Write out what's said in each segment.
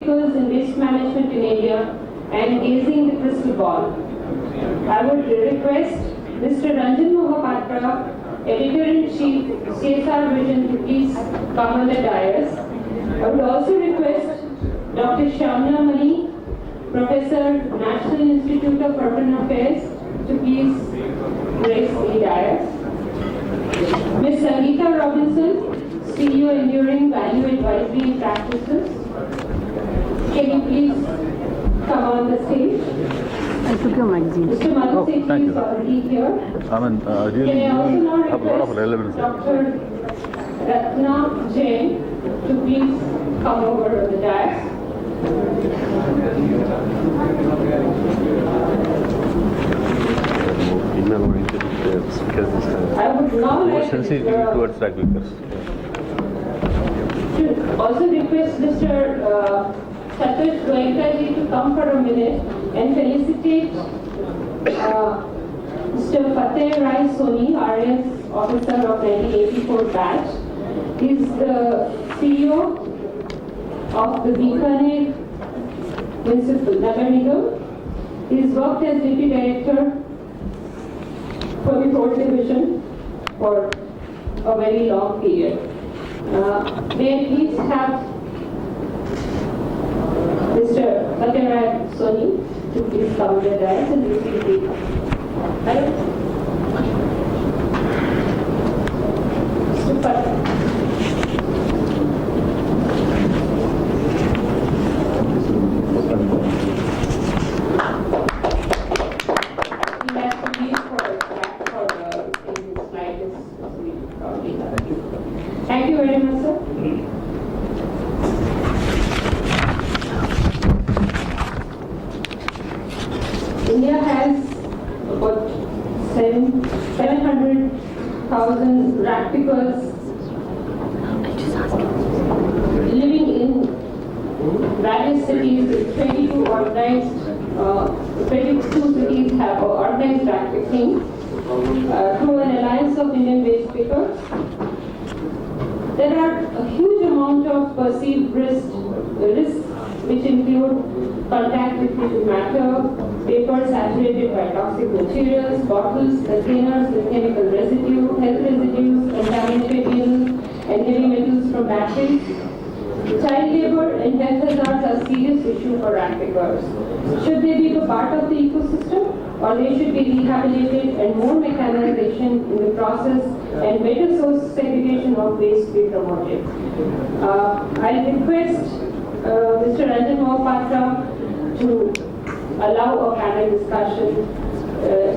in waste management in India and gazing the crystal ball. I would request Mr. Ranjan Mohapatra, Editor-in-Chief, CSR Vision, to please come on the dais. I would also request Dr. Shyamna Mani, Professor, National Institute of Urban Affairs, to please grace the dais. Ms. Sangeeta Robinson, CEO, Enduring Value Advisory Practices. Can you please come on the stage? I took your magazine. Mr. Madhu Sethi thank is you. already here. Really, Can I also now have a lot of request relevance. Dr. Ratna Jain to please come over to the dais. I would now More like sensitive towards traffickers. to also request Mr. Satish Goenkaji to come for a minute and felicitate Mr. Fateh Rai Soni, RS Officer of 1984 batch. He is the CEO of the Bikaner Municipal Nagar Nigam. He has worked as Deputy Director for the Port Division for a very long period. May I please have Mr. Fateh Rai Soni to please come to the dais and receive the Mr. Fateh. He has to leave for in his slide is probably done. Thank you very much, sir. India has about 700,000 rat pickers living in various cities. 22 organized, 22 cities have organized rat picking through an alliance of Indian waste pickers. There are a huge amount of perceived risks which include contact with fecal matter, paper saturated by toxic materials, bottles, containers with chemical residue, health residues, contaminated needles, and heavy metals from batteries. Child labor and health hazards are serious issue for rat pickers. Should they be a part of the ecosystem, or they should be rehabilitated and more mechanization in the process and better source segregation of waste be promoted? I request Mr. Ranjan Mohapatra to allow a panel discussion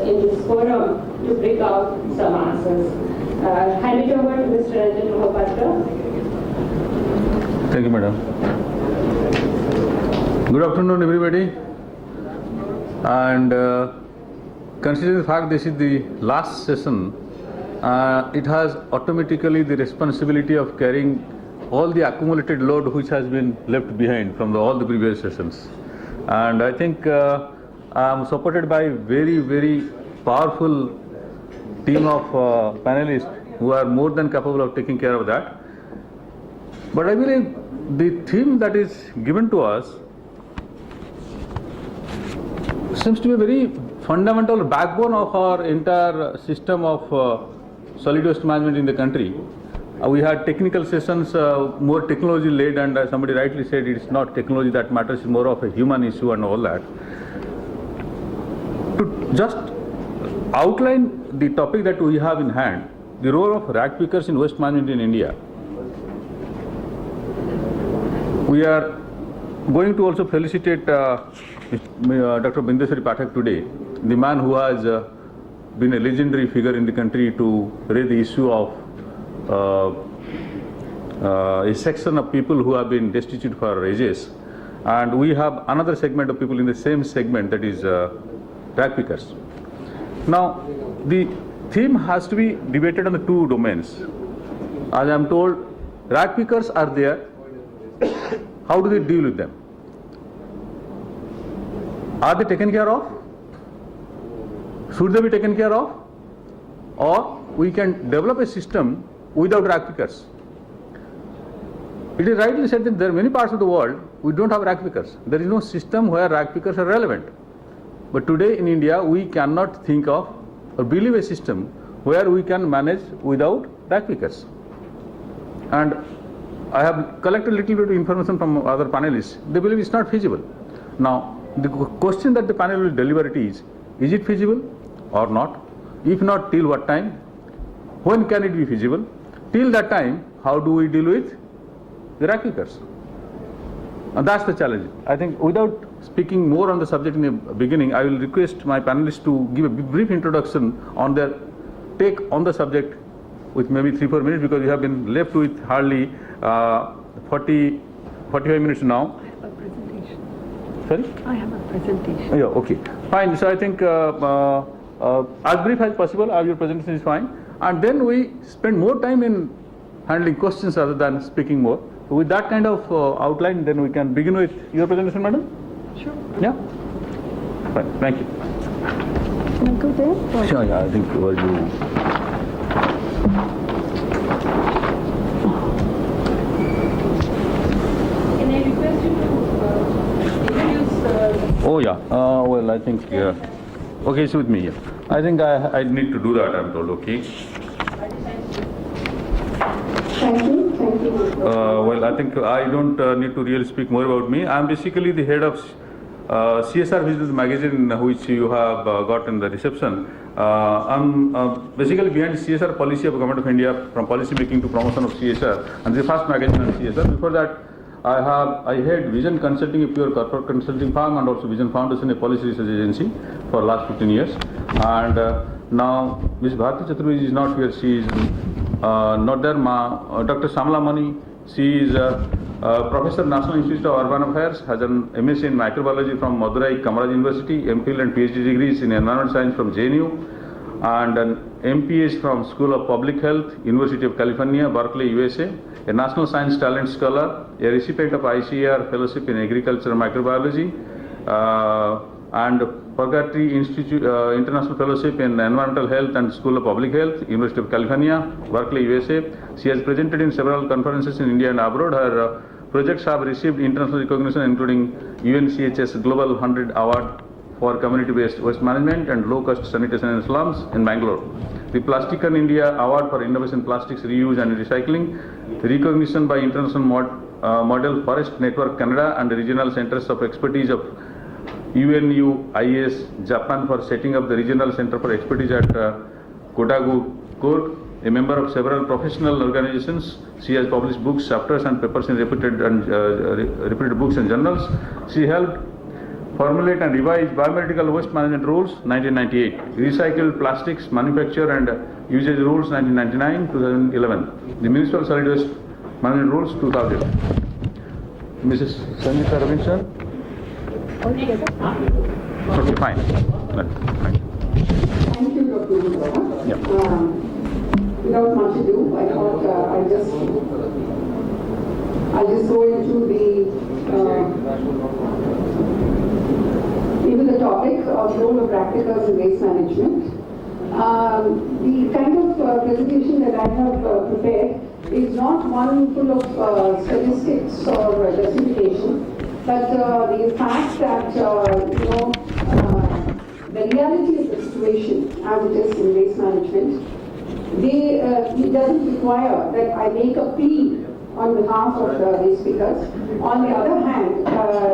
in this forum to bring out some answers. Hand it over to Mr. Ranjan Mohapatra. Thank you, madam. Good afternoon, everybody. And considering the fact this is the last session, it has automatically the responsibility of carrying all the accumulated load which has been left behind from all the previous sessions. And I think I am supported by very, very powerful team of panelists who are more than capable of taking care of that. But I believe the theme that is given to us seems to be a very fundamental backbone of our entire system of solid waste management in the country. We had technical sessions, more technology led, and somebody rightly said it's not technology that matters, it's more of a human issue and all that. To just outline the topic that we have in hand, the role of rat pickers in waste management in India. We are going to also felicitate Dr. Bindeswari Pathak today, the man who has been a legendary figure in the country to raise the issue of a section of people who have been destitute for ages. And we have another segment of people in the same segment, that is rat pickers. Now, the theme has to be debated on the two domains. As I am told, rat pickers are there. How do they deal with them? Are they taken care of? Should they be taken care of? Or we can develop a system without rat pickers. It is rightly said that there are many parts of the world we don't have rag pickers. There is no system where rag pickers are relevant. But today in India, we cannot think of or believe a system where we can manage without rag pickers. And I have collected a little bit of information from other panelists. They believe it's not feasible. Now, the question that the panel will deliver it is it feasible or not? If not, till what time? When can it be feasible? Till that time, how do we deal with the rag pickers? And that's the challenge. I think without speaking more on the subject in the beginning, I will request my panelists to give a brief introduction on their take on the subject with maybe 3-4 minutes, because we have been left with hardly 45 minutes now. I have a presentation. Sorry? I have a presentation. Yeah, okay. Fine. So I think as brief as possible, your presentation is fine. And then we spend more time in handling questions rather than speaking more. So with that kind of outline, then we can begin with your presentation, madam? Sure. Yeah? Fine. Thank you. Can I go there? Or- Sure, yeah, I think you. Can I request you to introduce Oh, yeah. Well, I think, okay, it's with me. Yeah. I think I need to do that, I'm told, okay. Thank you. Well, I think I don't need to really speak more about me. I'm basically the head of CSR Business Magazine, which you have got in the reception. I'm basically behind CSR policy of Government of India, from policy making to promotion of CSR, and the first magazine on CSR. Before that, I had Vision Consulting, a pure corporate consulting firm, and also Vision Foundation, a policy research agency, for last 15 years. And now Ms. Bharati Chaturvedi is not here. She is not there. Dr. Samala Mani, she is Professor, National Institute of Urban Affairs, has an MSc in microbiology from Madurai Kamaraj University, MPhil and PhD degrees in environment science from JNU, and an MPH from School of Public Health, University of California, Berkeley, USA, a National Science Talent Scholar, a recipient of ICAR Fellowship in Agriculture and Microbiology, and Purgatory Institute International Fellowship in Environmental Health and School of Public Health, University of California, Berkeley, USA. She has presented in several conferences in India and abroad. Her projects have received international recognition, including UNCHS Global 100 Award for Community-Based Waste Management and Low-Cost Sanitation in Slums in Bangalore. The Plasticon India Award for Innovation Plastics Reuse and Recycling, the recognition by International Model Forest Network Canada and the Regional Centers of Expertise of UNUIS Japan for setting up the Regional Center for Expertise at Kodagu Court. A member of several professional organizations, she has published books, chapters and papers in reputed books and journals. She helped formulate and revise biomedical waste management rules 1998, recycled plastics manufacture and usage rules 1999-2011, the municipal solid waste management rules 2000. Mrs. Sanjita Robinson. Okay, fine. Fine. Thank you, Dr. Gupta. Yeah. Without much ado, I thought I'll just go into the topic of role of practitioners in waste management. The kind of presentation that I have prepared is not one full of statistics or justification, but the fact that the reality of the situation as it is in waste management, it doesn't require that I make a plea on behalf of the waste pickers. On the other hand,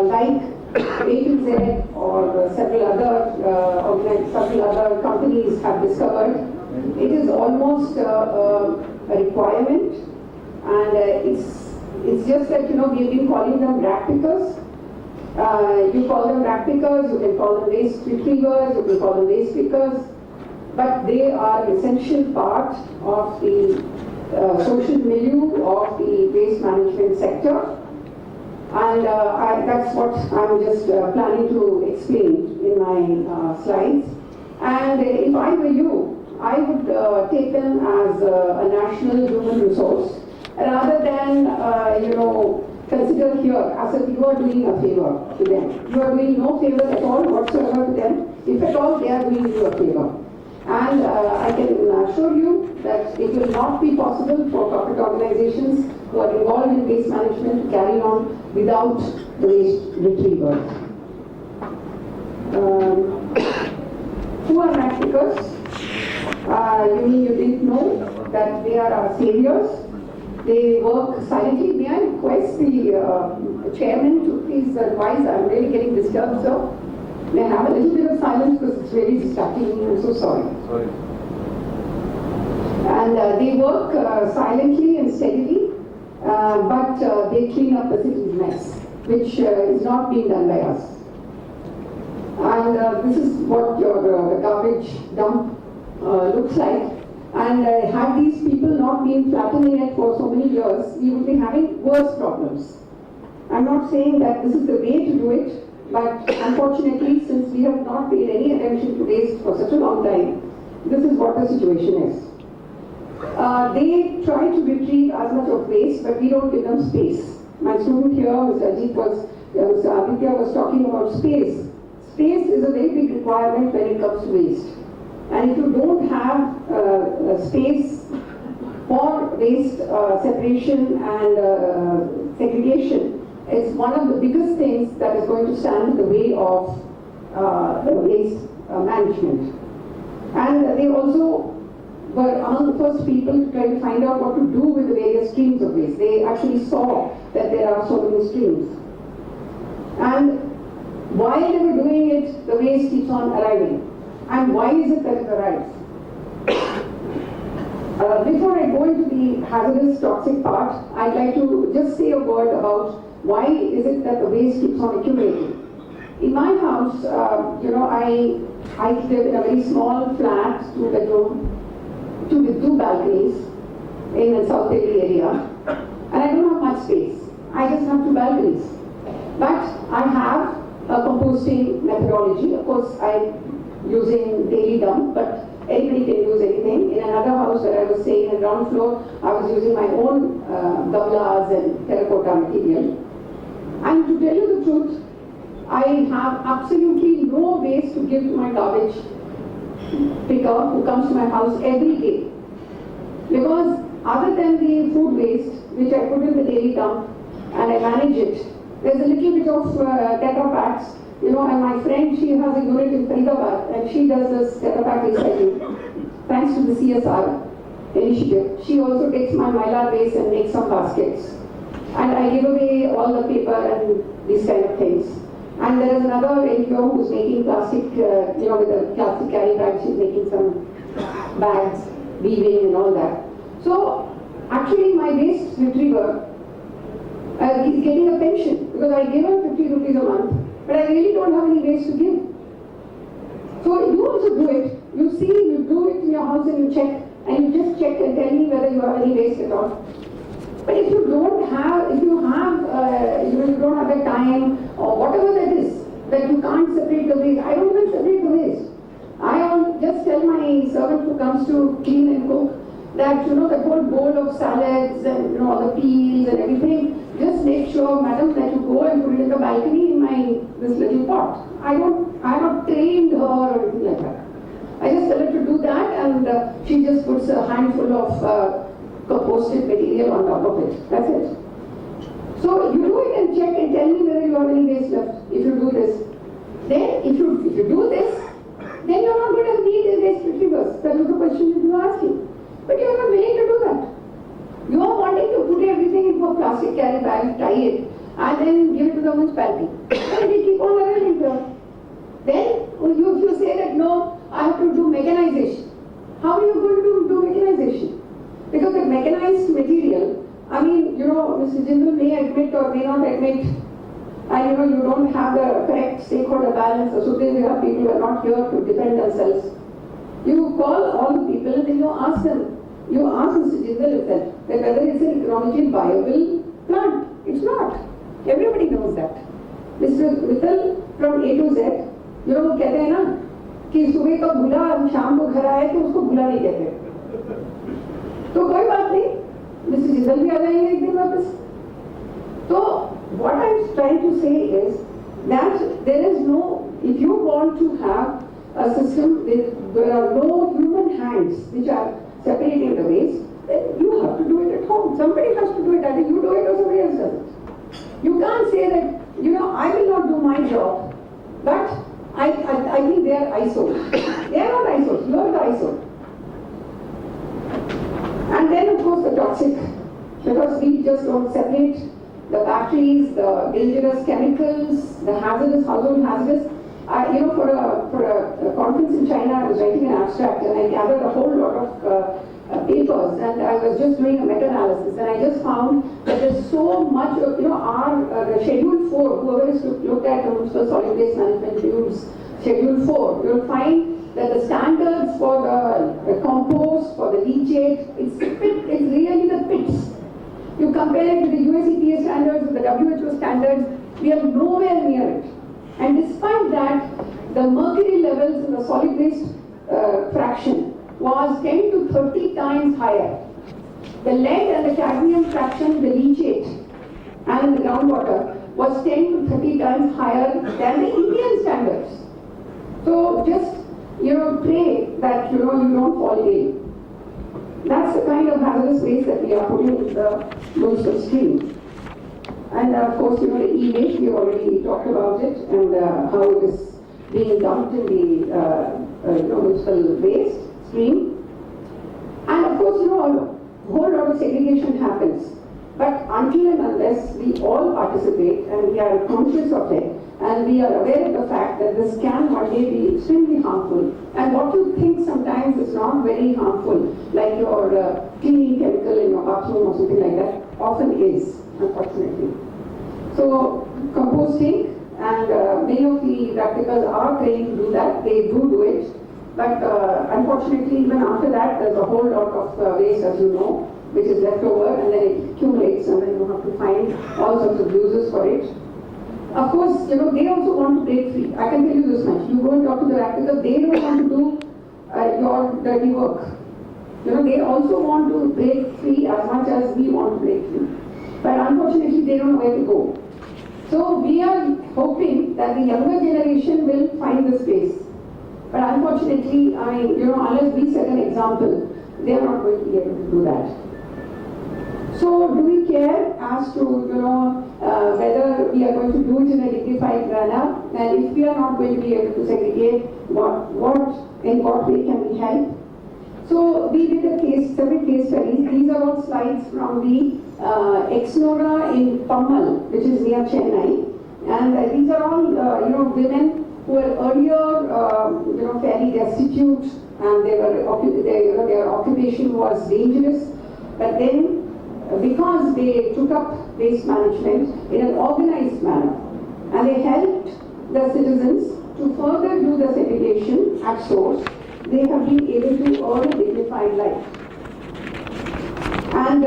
like A2Z or several other companies have discovered, it is almost a requirement, and it's just that we've been calling them rag pickers. You call them rag pickers, you can call them waste retrievers, you can call them waste pickers, but they are essential part of the social milieu of the waste management sector. And that's what I'm just planning to explain in my slides. And if I were you, I would take them as a national human resource, rather than, consider here as if you are doing a favor to them. You are doing no favor at all whatsoever to them. If at all, they are doing you a favor. And I can assure you that it will not be possible for corporate organizations who are involved in waste management to carry on without the waste retriever. Who are rat pickers? You mean you didn't know that they are our saviors? They work silently. May I request the chairman to please advise? I'm really getting disturbed, sir. May I have a little bit of silence because it's really distracting me. I'm so sorry. And they work silently and steadily, but they clean up the city's mess, which is not being done by us. And this is what your garbage dump looks like. And had these people not been flattening it for so many years, we would be having worse problems. I'm not saying that this is the way to do it, but unfortunately, since we have not paid any attention to waste for such a long time, this is what the situation is. They try to retrieve as much of waste, but we don't give them space. My student here, Mr. Aditya was talking about space. Space is a very big requirement when it comes to waste. And if you don't have space for waste separation and segregation, it's one of the biggest things that is going to stand in the way of the waste management. And they also were among the first people to try to find out what to do with the various streams of waste. They actually saw that there are so many streams. And while they were doing it, the waste keeps on arriving. And why is it that it arrives? Before I go into the hazardous toxic part, I'd like to just say a word about why is it that the waste keeps on accumulating. In my house, I live in a very small flat, 2-bedroom, with 2 balconies in the South Delhi area, and I don't have much space. I just have 2 balconies. But I have a composting methodology. Of course, I'm using daily dump, but anybody can use anything. In another house where I was staying on the ground floor, I was using my own gablas and terracotta material. And to tell you the truth, I have absolutely no waste to give to my garbage picker who comes to my house every day. Because other than the food waste, which I put in the daily dump and I manage it, there's a little bit of Tetra Paks, and my friend, she has a unit in Faridabad and she does this Tetra Pak recycling, thanks to the CSR initiative. She also takes my mylar waste and makes some baskets. And I give away all the paper and these kind of things. And there is another NGO who's making plastic, with the plastic carry bags, she's making some bags, weaving and all that. So, actually my waste retriever is getting a pension because I give her 50 rupees a month, but I really don't have any waste to give. So you also do it. You see, you do it in your house and you check, and you just check and tell me whether you have any waste at all. But if you don't have, you don't have the time or whatever that is, that you can't separate the waste. I don't even separate the waste. I just tell my servant who comes to clean and cook that, the whole bowl of salads and, all the peels and everything, just make sure, madam, that you go and put it in the balcony in this little pot. I have not trained her or anything like that. I just tell her to do that and she just puts a handful of composted material on top of it. That's it. So you do it and check and tell me whether you have any waste left if you do this. Then if you do this, then you're not going to need a waste retrievers. That was the question you were asking. But you're not willing to do that. You are wanting to put everything into a plastic carry bag, tie it, and then give it to the municipality. And they keep on arriving here. Then if you say that no, I have to do mechanization. How are you going to do mechanization? Because the mechanized material, Mr. Jindal may admit or may not admit, and you don't have the correct stakeholder balance, so there are people who are not here to defend themselves. You call all the people and then you ask them. You ask Mr. Jindal himself that whether it's an economically viable plant. It's not. Everybody knows that. Mr. Mittal from A to Z, वो कहते हैं ना कि सुबह का भूला शाम को घर आए तो उसको भूला नहीं कहते. तो कोई बात नहीं, मिस्टर जिंदल भी आ जाएंगे एक दिन वापस. So what I'm trying to say is that there is no, if you want to have a system with there are no human hands which are separating the waste, then you have to do it at home. Somebody has to do it. Either you do it or somebody my job. But I think they are ISO. They are not ISO. You are the ISO. And then of course the toxic, because we just don't separate the batteries, the dangerous chemicals, the hazardous, household hazardous. For a conference in China, I was writing an abstract and I gathered a whole lot of papers, and I was just doing a meta-analysis, and I just found that there's so much of, our Schedule 4, whoever has looked at the Municipal Solid Waste Management Rules, Schedule 4, you'll find that the standards for the compost, for the leachate, it's really the pits. You compare it to the US EPA standards, with the WHO standards, we are nowhere near it. And despite that, the mercury levels in the solid waste fraction was 10 to 30 times higher. The lead and the cadmium fraction, the leachate and in the groundwater, was 10 to 30 times higher than the Indian standards. So just, pray that, you don't fall again. That's the kind of hazardous waste that we are putting into the municipal stream. And of course, the e-waste, we already talked about it, and how it is being dumped in the municipal waste stream. And of course, a whole lot of segregation happens. But until and unless we all participate and we are conscious of it, and we are aware of the fact that this can one day be extremely harmful, and what you think sometimes is not very harmful, like your cleaning chemical in your bathroom or something like that, often is, unfortunately. So composting, and many of the practicals are trained to do that, they do it, but unfortunately even after that there's a whole lot of waste, as you know, which is left over, and then it accumulates, and then you have to find all sorts of uses for it. Of course, they also want to break free. I can tell you this much. You go and talk to the practical, they don't want to do your dirty work. They also want to break free as much as we want to break free. But unfortunately, they don't know where to go. So we are hoping that the younger generation will find the space. But unfortunately, unless we set an example, they are not going to be able to do that. So do we care as to, whether we are going to do it in a dignified manner, and if we are not going to be able to segregate, in what way can we help? So we did several case studies. These are all slides from the Exnora in Pammal, which is near Chennai, and these are all women who were earlier fairly destitute, and their occupation was dangerous, but then because they took up waste management in an organized manner, and they helped the citizens to further do the segregation at source, they have been able to earn a dignified life. And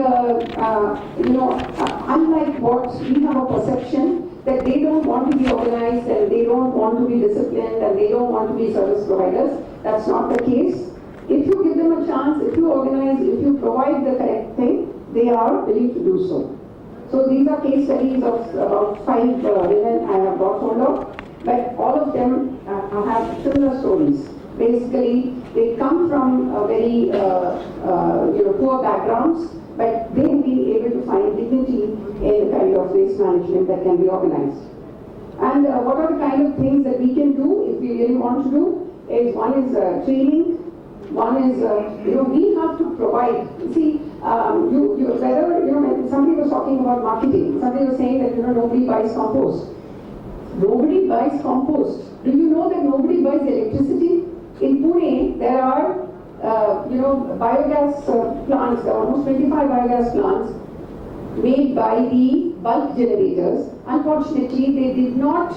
unlike what we have a perception that they don't want to be organized and they don't want to be disciplined and they don't want to be service providers, that's not the case. If you give them a chance, if you organize, if you provide the correct thing, they are willing to do so. So these are case studies of about 5 women I have got hold of, but all of them have similar stories. Basically, they come from very poor backgrounds, but they have been able to find dignity in the kind of waste management that can be organized. And what are the kind of things that we can do if we really want to do? One is training. One is, we have to provide. See, whether, somebody was talking about marketing. Somebody was saying that, nobody buys compost. Nobody buys compost. Do you know that nobody buys electricity? In Pune, there are, biogas plants. There are almost 25 biogas plants made by the bulk generators. Unfortunately, they did not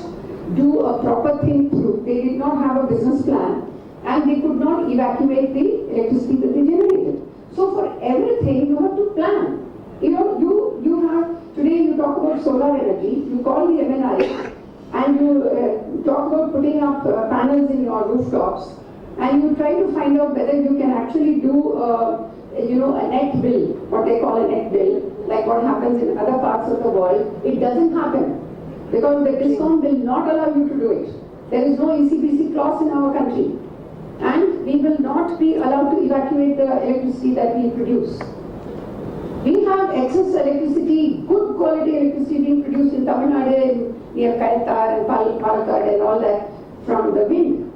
do a proper thing through. They did not have a business plan, and they could not evacuate the electricity that they generated. So for everything, you have to plan. You have, today you talk about solar energy, you call the MNI, and you talk about putting up panels in your rooftops, and you try to find out whether you can actually do, a net bill, what they call a net bill, like what happens in other parts of the world. It doesn't happen, because the DISCOM will not allow you to do it. There is no ECPC clause in our country. And we will not be allowed to evacuate the electricity that we produce. We have excess electricity, good quality electricity being produced in Tamil Nadu, near Kayattar and Palakkad and all that from the wind.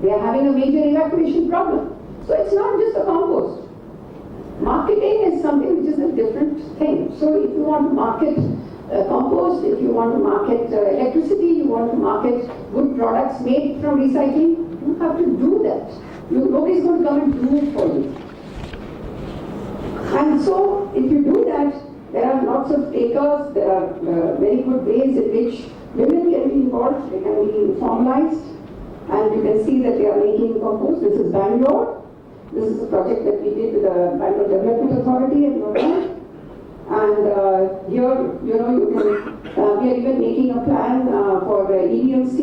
They are having a major evacuation problem. So it's not just a compost. Marketing is something which is a different thing. So if you want to market compost, if you want to market electricity, you want to market good products made from recycling, you have to do that. Nobody's going to come and do it for you. And so if you do that, there are lots of takers, there are very good ways in which women can be involved, they can be formalized, and you can see that they are making compost. This is Bangalore. This is a project that we did with the Bangalore Development Authority in November. And here, you can, we are even making a plan for EDMC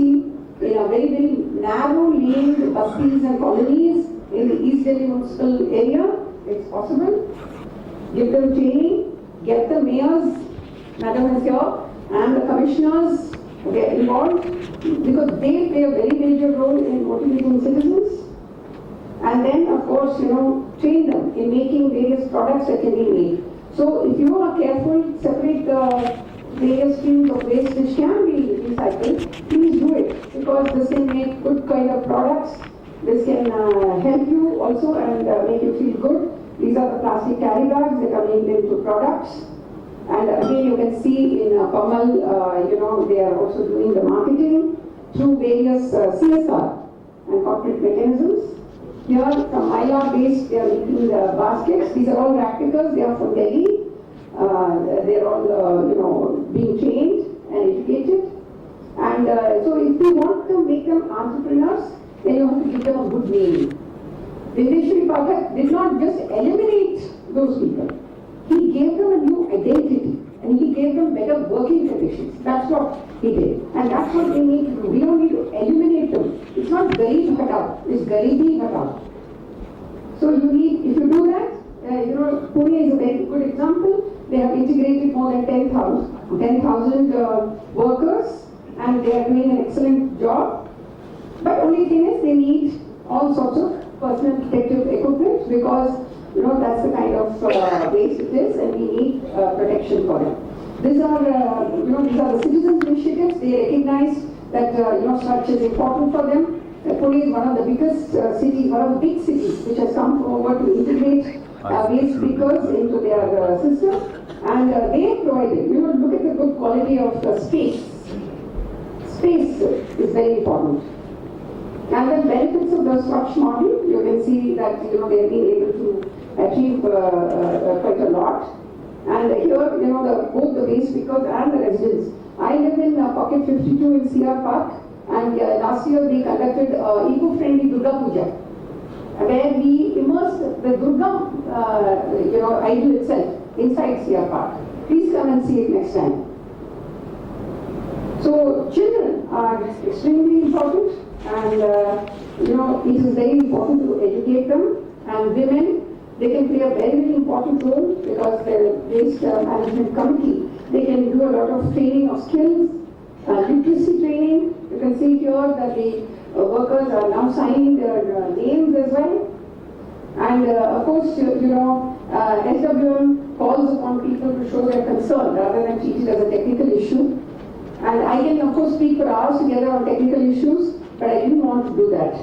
in a very, very narrow lane busties and colonies in the East Delhi municipal area. It's possible. Give them training, get the mayors, Madam is here, and the commissioners get involved because they play a very major role in motivating citizens. And then, of course, train them in making various products that can be made. So if you are careful, separate the various streams of waste which can be recycled, please do it because this can make good kind of products. This can help you also and make you feel good. These are the plastic carry bags that are made into products. And again, you can see in Kamal, they are also doing the marketing through various CSR and corporate mechanisms. Here, from Mylar base, they are making the baskets. These are all practicals. They are from Delhi. They are all, being trained and educated. And so, if you want to make them entrepreneurs, then you have to give them a good name. Vindeshwari Pathak did not just eliminate those people. He gave them a new identity and he gave them better working conditions. That's what he did. And that's what we need to do. We don't need to eliminate them. It's not Garib Hatao, it's Garibi Hatao. So you need, if you do that, Pune is a very good example. They have integrated more than 10,000 workers and they are doing an excellent job. But only thing is they need all sorts of personal protective equipment because that's the kind of waste it is and we need protection for it. These are the citizens' initiatives. They recognize that Swachh is important for them. Pune is one of the biggest cities, one of the big cities which has come forward to integrate waste pickers into their system. And they provided, look at the good quality of space. Space is very important. And the benefits of the Swachh model, you can see that they have been able to achieve quite a lot. And here, both the waste pickers and the residents. I live in Pocket 52 in CR Park, and last year we conducted eco-friendly Durga Puja, where we immersed the Durga, idol itself inside CR Park. Please come and see it next time. So children are extremely important. And it is very important to educate them. And women, they can play a very, very important role because the waste management committee, they can do a lot of training of skills, literacy training. You can see here that the workers are now signing their names as well. And of course, SWM calls upon people to show their concern rather than treat it as a technical issue. And I can, of course, speak for hours together on technical issues. But I didn't want to do that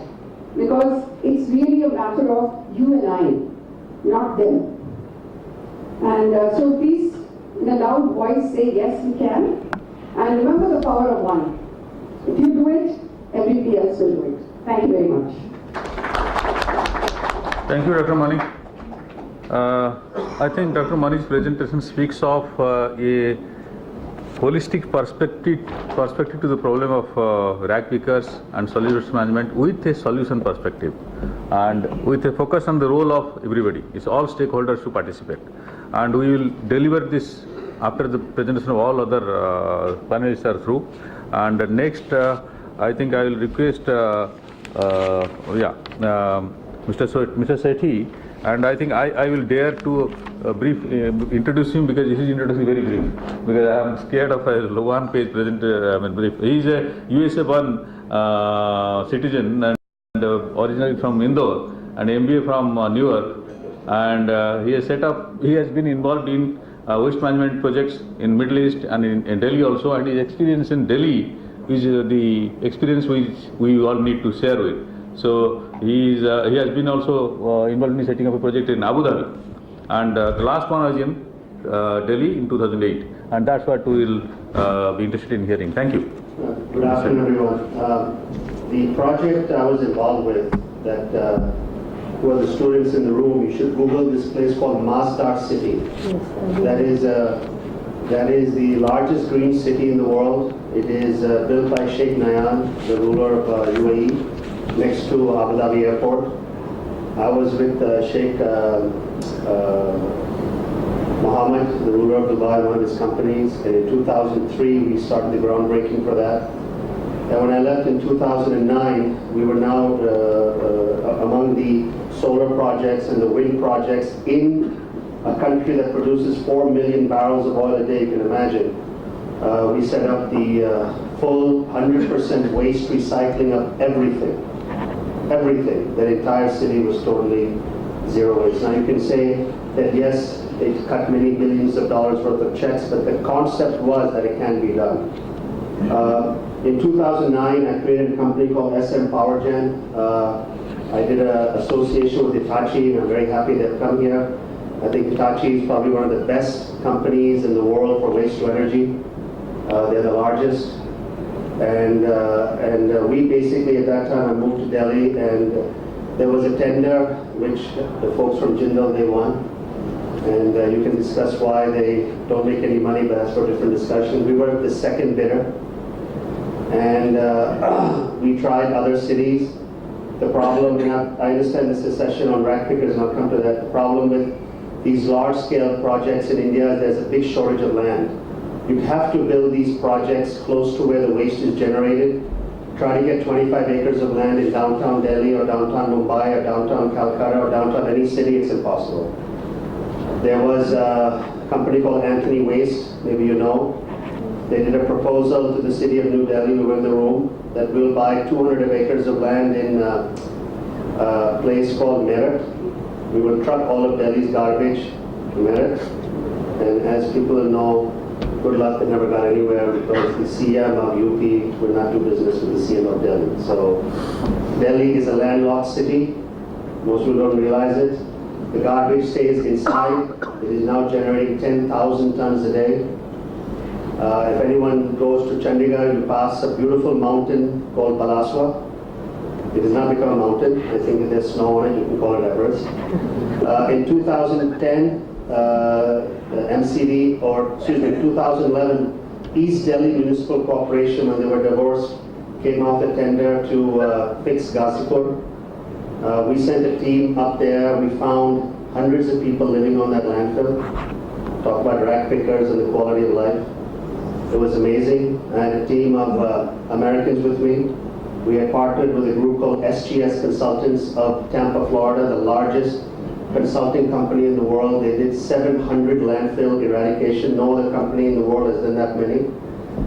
because it's really a matter of you and I, not them. And so please, in a loud voice, say yes, we can. And remember the power of one. If you do it, everybody else will do it. Thank you very much. Thank you, Dr. Mani. I think Dr. Mani's presentation speaks of a holistic perspective to the problem of rag pickers and solid waste management with a solution perspective and with a focus on the role of everybody. It's all stakeholders to participate. And we will deliver this after the presentation of all other panelists are through. And next, I think I will request Mr. Sethi, and I think I will dare to introduce him because his introduction is very brief. Because I am scared of a one-page brief. He is a USA-born citizen and originally from Indore and MBA from New York, and he has been involved in waste management projects in Middle East and in Delhi also, and his experience in Delhi is the experience which we all need to share with. So he has been also involved in setting up a project in Abu Dhabi, and the last one was in Delhi in 2008, and that's what we will be interested in hearing. Thank you. Good afternoon, everyone. The project I was involved with, that who are the students in the room, you should Google this place called Masdar City. That is the largest green city in the world. It is built by Sheikh Nahyan, the ruler of UAE, next to Abu Dhabi Airport. I was with Sheikh Mohammed, the ruler of Dubai, one of his companies, and in 2003 we started the groundbreaking for that. And when I left in 2009, we were now among the solar projects and the wind projects in a country that produces 4 million barrels of oil a day, you can imagine. We set up the full 100% waste recycling of everything. Everything. That entire city was totally zero waste. Now you can say that yes, it cut many billions of dollars worth of checks, but the concept was that it can be done. In 2009, I created a company called SM PowerGen. I did an association with Hitachi, and I'm very happy they've come here. I think Hitachi is probably one of the best companies in the world for waste to energy. They're the largest. And we basically, at that time, I moved to Delhi, and there was a tender which the folks from Jindal, they won. And you can discuss why they don't make any money, but that's for a different discussion. We were the second bidder. And we tried other cities. The problem, and I understand this is a session on rack pickers, and I'll come to that. The problem with these large-scale projects in India, there's a big shortage of land. You have to build these projects close to where the waste is generated. Try to get 25 acres of land in downtown Delhi or downtown Mumbai or downtown Calcutta or downtown any city, it's impossible. There was a company called Anthony Waste, maybe you know. They did a proposal to the city of New Delhi, we were in the room, that will buy 200 acres of land in a place called Meerut. We will truck all of Delhi's garbage to Meerut. And as people know, good luck, they never got anywhere because the CM of UP would not do business with the CM of Delhi. So Delhi is a landlocked city. Most people don't realize it. The garbage stays inside. It is now generating 10,000 tons a day. If anyone goes to Chandigarh, you pass a beautiful mountain called Balaswa. It has not become a mountain. I think if there's snow on it, you can call it Everest. In 2010, MCD, or excuse me, 2011, East Delhi Municipal Corporation, when they were divorced, came off the tender to fix Ghazipur. We sent a team up there. We found hundreds of people living on that landfill. Talk about rack pickers and the quality of life. It was amazing. I had a team of Americans with me. We had partnered with a group called SGS Consultants of Tampa, Florida, the largest consulting company in the world. They did 700 landfill eradication. No other company in the world has done that many.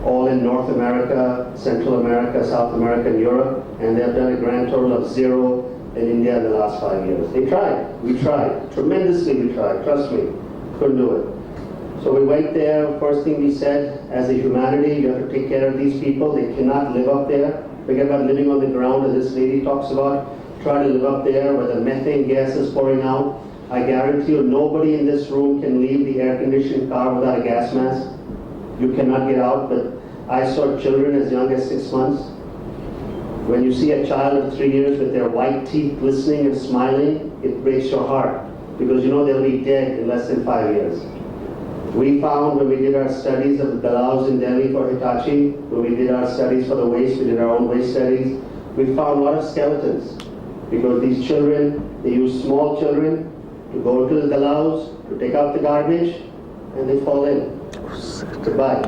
All in North America, Central America, South America, and Europe. And they've done a grand total of 0 in India in the last 5 years. They tried. We tried. Tremendously we tried. Trust me. Couldn't do it. So we went there. First thing we said, as a humanity, you have to take care of these people. They cannot live up there. Forget about living on the ground, as this lady talks about. Try to live up there where the methane gas is pouring out. I guarantee you, nobody in this room can leave the air-conditioned car without a gas mask. You cannot get out, but I saw children as young as 6 months. When you see a child of 3 years with their white teeth glistening and smiling, it breaks your heart, because you know they'll be dead in less than 5 years. We found when we did our studies of the Dalaos in Delhi for Hitachi, when we did our studies for the waste, we did our own waste studies, we found a lot of skeletons. Because these children, they use small children to go to the Dalaos, to take out the garbage, and they fall in. Goodbye.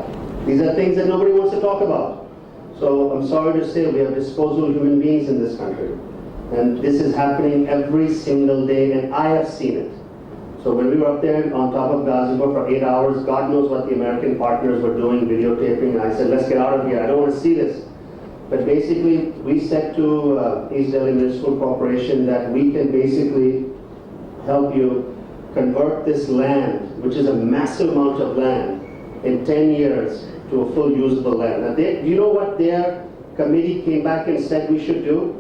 These are things that nobody wants to talk about. So I'm sorry to say we have disposable human beings in this country. And this is happening every single day, and I have seen it. So when we were up there on top of Ghazipur for 8 hours, God knows what the American partners were doing, videotaping, and I said, let's get out of here, I don't want to see this. But basically, we said to East Delhi Municipal Corporation that we can basically help you convert this land, which is a massive amount of land, in 10 years to a full usable land. Now, do you know what their committee came back and said we should do?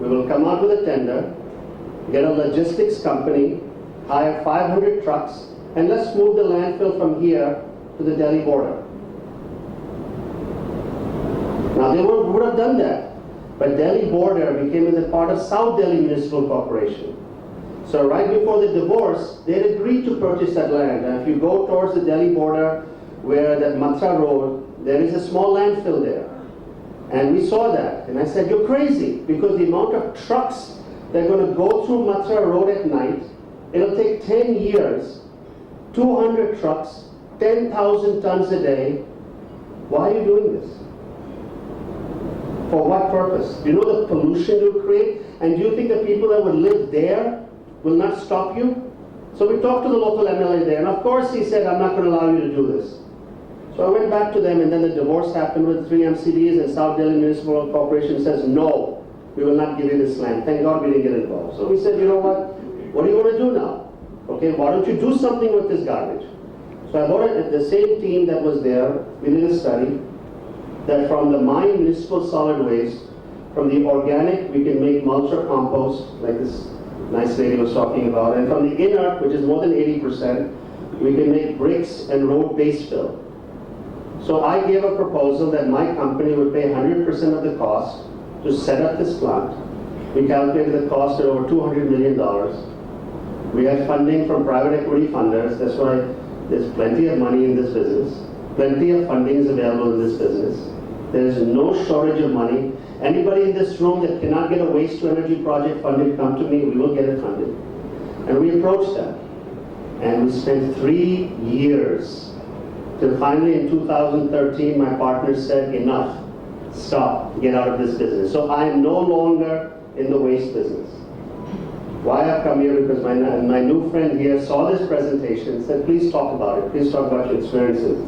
We will come out with a tender, get a logistics company, hire 500 trucks, and let's move the landfill from here to the Delhi border. Now, they would have done that, but Delhi border became a part of South Delhi Municipal Corporation. So right before the divorce, they had agreed to purchase that land. And if you go towards the Delhi border, where that Mathura Road, there is a small landfill there. And we saw that. And I said, you're crazy, because the amount of trucks that are going to go through Mathura Road at night, it'll take 10 years, 200 trucks, 10,000 tons a day. Why are you doing this? For what purpose? Do you know the pollution you create? And do you think the people that would live there will not stop you? So we talked to the local MLA there, and of course he said, I'm not going to allow you to do this. So I went back to them, and then the divorce happened with 3 MCDs, and South Delhi Municipal Corporation says, no, we will not give you this land. Thank God we didn't get involved. So we said, you know what do you want to do now? Okay, why don't you do something with this garbage? So I brought the same team that was there. We did a study that from the mine municipal solid waste, from the organic, we can make mulch or compost, like this nice lady was talking about, and from the inert, which is more than 80%, we can make bricks and road base fill. So I gave a proposal that my company would pay 100% of the cost to set up this plant. We calculated the cost at over $200 million. We had funding from private equity funders. That's why there's plenty of money in this business. Plenty of funding is available in this business. There's no shortage of money. Anybody in this room that cannot get a waste to energy project funded, come to me, we will get it funded. And we approached that. And we spent 3 years till finally in 2013, my partner said, enough, stop, get out of this business. So I am no longer in the waste business. Why I've come here? Because my new friend here saw this presentation and said, please talk about it, please talk about your experiences.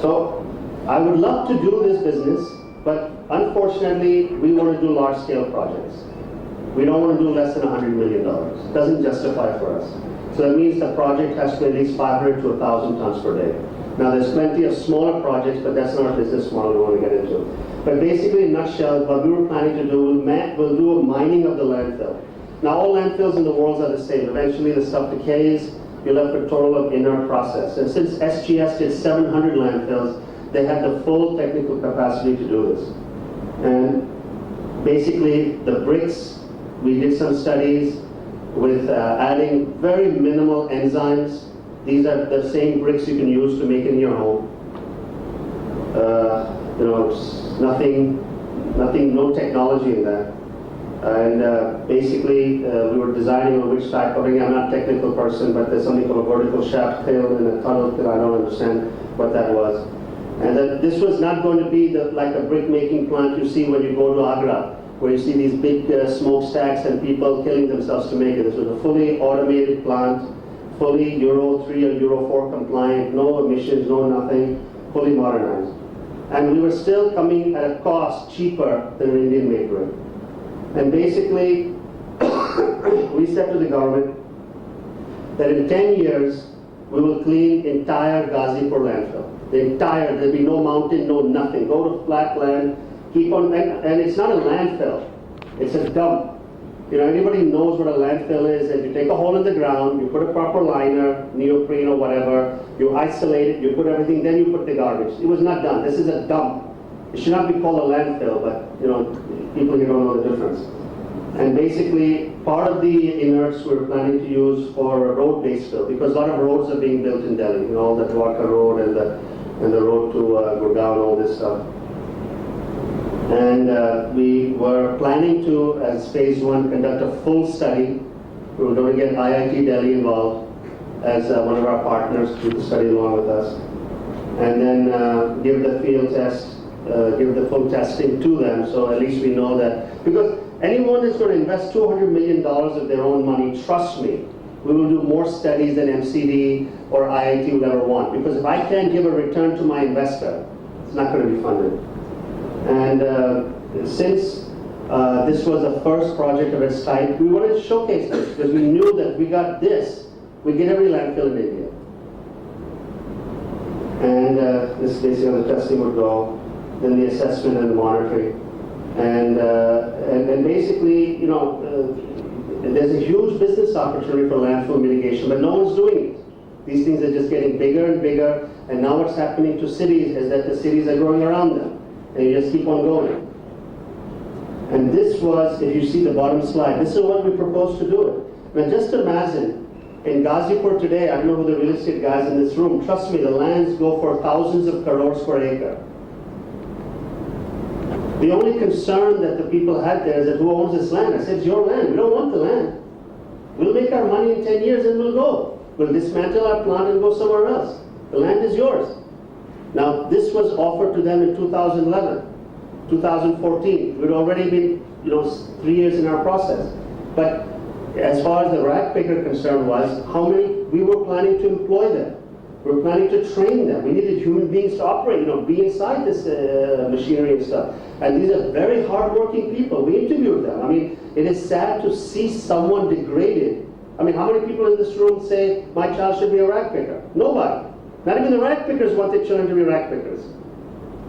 So I would love to do this business, but unfortunately, we want to do large scale projects. We don't want to do less than $100 million. It doesn't justify for us. So that means the project has to be at least 500 to 1,000 tons per day. Now there's plenty of smaller projects, but that's not a business model we want to get into. But basically, in a nutshell, what we were planning to do, we'll do a mining of the landfill. Now all landfills in the world are the same. Eventually the stuff decays, you're left with a total of inert process. And since SGS did 700 landfills, they had the full technical capacity to do this. And basically the bricks, we did some studies with adding very minimal enzymes. These are the same bricks you can use to make in your home. You know, it's nothing, no technology in that. And basically, we were designing on which type of ring. I'm not a technical person, but there's something called a vertical shaft tail and a tunnel that I don't understand what that was. And that this was not going to be like a brick making plant you see when you go to Agra, where you see these big smokestacks and people killing themselves to make it. This was a fully automated plant, fully Euro 3 or Euro 4 compliant, no emissions, no nothing, fully modernized. And we were still coming at a cost cheaper than an Indian made brick. And basically, we said to the government that in 10 years, we will clean entire Ghazipur landfill. The entire, there'll be no mountain, no nothing. Go to flat land, keep on, and it's not a landfill, it's a dump. You know, anybody knows what a landfill is, and you take a hole in the ground, you put a proper liner, neoprene or whatever, you isolate it, you put everything, then you put the garbage. It was not done. This is a dump. It should not be called a landfill, but you know, people here don't know the difference. And basically, part of the inerts we're planning to use for road-based fill, because a lot of roads are being built in Delhi. You know, all the Dwarka Road and the road to Gurgaon, all this stuff. And we were planning to, as phase 1, conduct a full study. We were going to get IIT Delhi involved as one of our partners to do the study along with us. And then give the field test, give the full testing to them, so at least we know that. Because anyone that's going to invest $200 million of their own money, trust me, we will do more studies than MCD or IIT will ever want. Because if I can't give a return to my investor, it's not going to be funded. And since this was the first project of its type, we wanted to showcase this because we knew that we got this, we get every landfill in India. And this is basically how the testing would go, then the assessment and the monitoring. And basically, you know, there's a huge business opportunity for landfill mitigation, but no one's doing it. These things are just getting bigger and bigger, and now what's happening to cities is that the cities are growing around them, and you just keep on going. And this was, if you see the bottom slide, this is what we proposed to do it. Now just imagine, in Ghazipur today, I don't know who the real estate guys in this room, trust me, the lands go for thousands of crores per acre. The only concern that the people had there is that who owns this land? I said, it's your land, we don't want the land. We'll make our money in 10 years and we'll go. We'll dismantle our plant and go somewhere else. The land is yours. Now, this was offered to them in 2011, 2014. We'd already been, 3 years in our process. But as far as the rag picker concern was, how many, we were planning to employ them. We were planning to train them. We needed human beings to operate, be inside this machinery and stuff. And these are very hardworking people. We interviewed them. I mean, it is sad to see someone degraded. I mean, how many people in this room say, my child should be a rag picker? Nobody. Not even the rag pickers want their children to be rag pickers.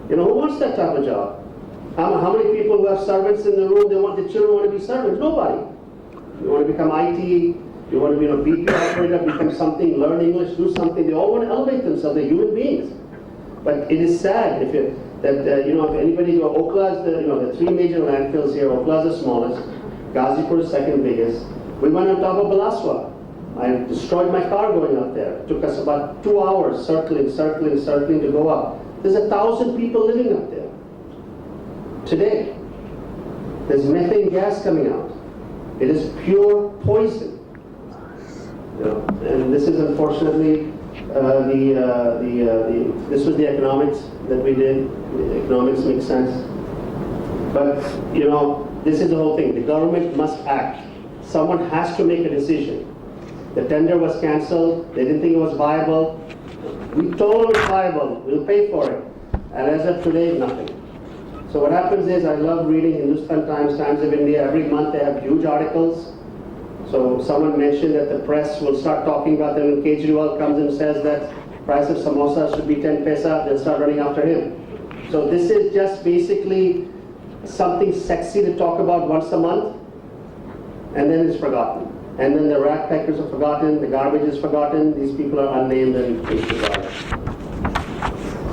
Who wants that type of job? How many people who have servants in the room, they want their children want to be servants? Nobody. You want to become IT, you want to be a BP operator, become something, learn English, do something. They all want to elevate themselves. They're human beings. But it is sad if anybody, Okla is the three major landfills here. Okla is the smallest. Ghazipur is second biggest. We went on top of Balaswa. I destroyed my car going up there. It took us about 2 hours circling to go up. There's 1,000 people living up there. Today, there's methane gas coming out. It is pure poison. And this is unfortunately this was the economics that we did. The economics make sense. But this is the whole thing. The government must act. Someone has to make a decision. The tender was cancelled. They didn't think it was viable. We told them it's viable. We'll pay for it. And as of today, nothing. So what happens is, I love reading Hindustan Times, Times of India. Every month they have huge articles. So someone mentioned that the press will start talking about them. When Kejriwal comes and says that price of samosa should be 10 paisa, they'll start running after him. So this is just basically something sexy to talk about once a month, and then it's forgotten. And then the rat packers are forgotten, the garbage is forgotten, these people are unnamed and disregarded.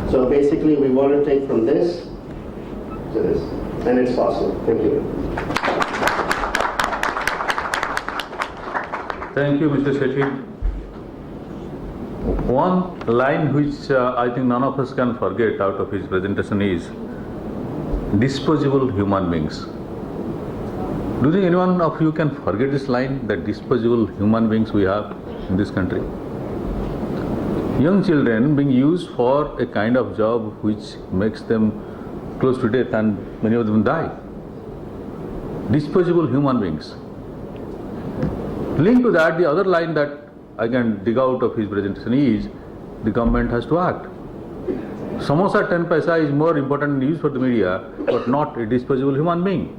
So basically we want to take from this to this, and it's possible. Thank you. Thank you, Mr. Shetty. One line which I think none of us can forget out of his presentation is disposable human beings. Do you think anyone of you can forget this line, that disposable human beings we have in this country? Young children being used for a kind of job which makes them close to death, and many of them die. Disposable human beings. Linked to that, the other line that I can dig out of his presentation is the government has to act. Samosa 10 paisa is more important news for the media, but not a disposable human being.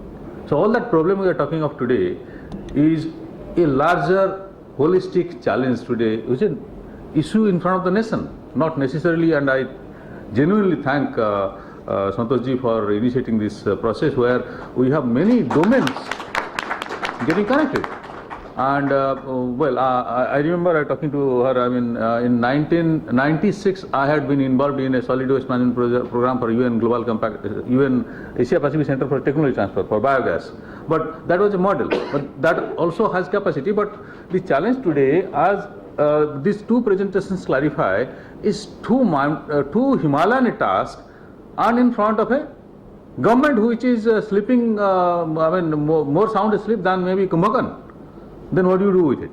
So all that problem we are talking of today is a larger holistic challenge today, which is an issue in front of the nation, not necessarily, and I genuinely thank Santoshji for initiating this process where we have many domains getting connected. And I remember talking to her, in 1996 I had been involved in a solid waste management program for UN Global Compact, UN Asia Pacific Center for Technology Transfer for biogas. But that was a model, but that also has capacity. But the challenge today, as these two presentations clarify, is too Himalayan task and in front of a government which is sleeping, more sound asleep than maybe Kumbhakan. Then what do you do with it?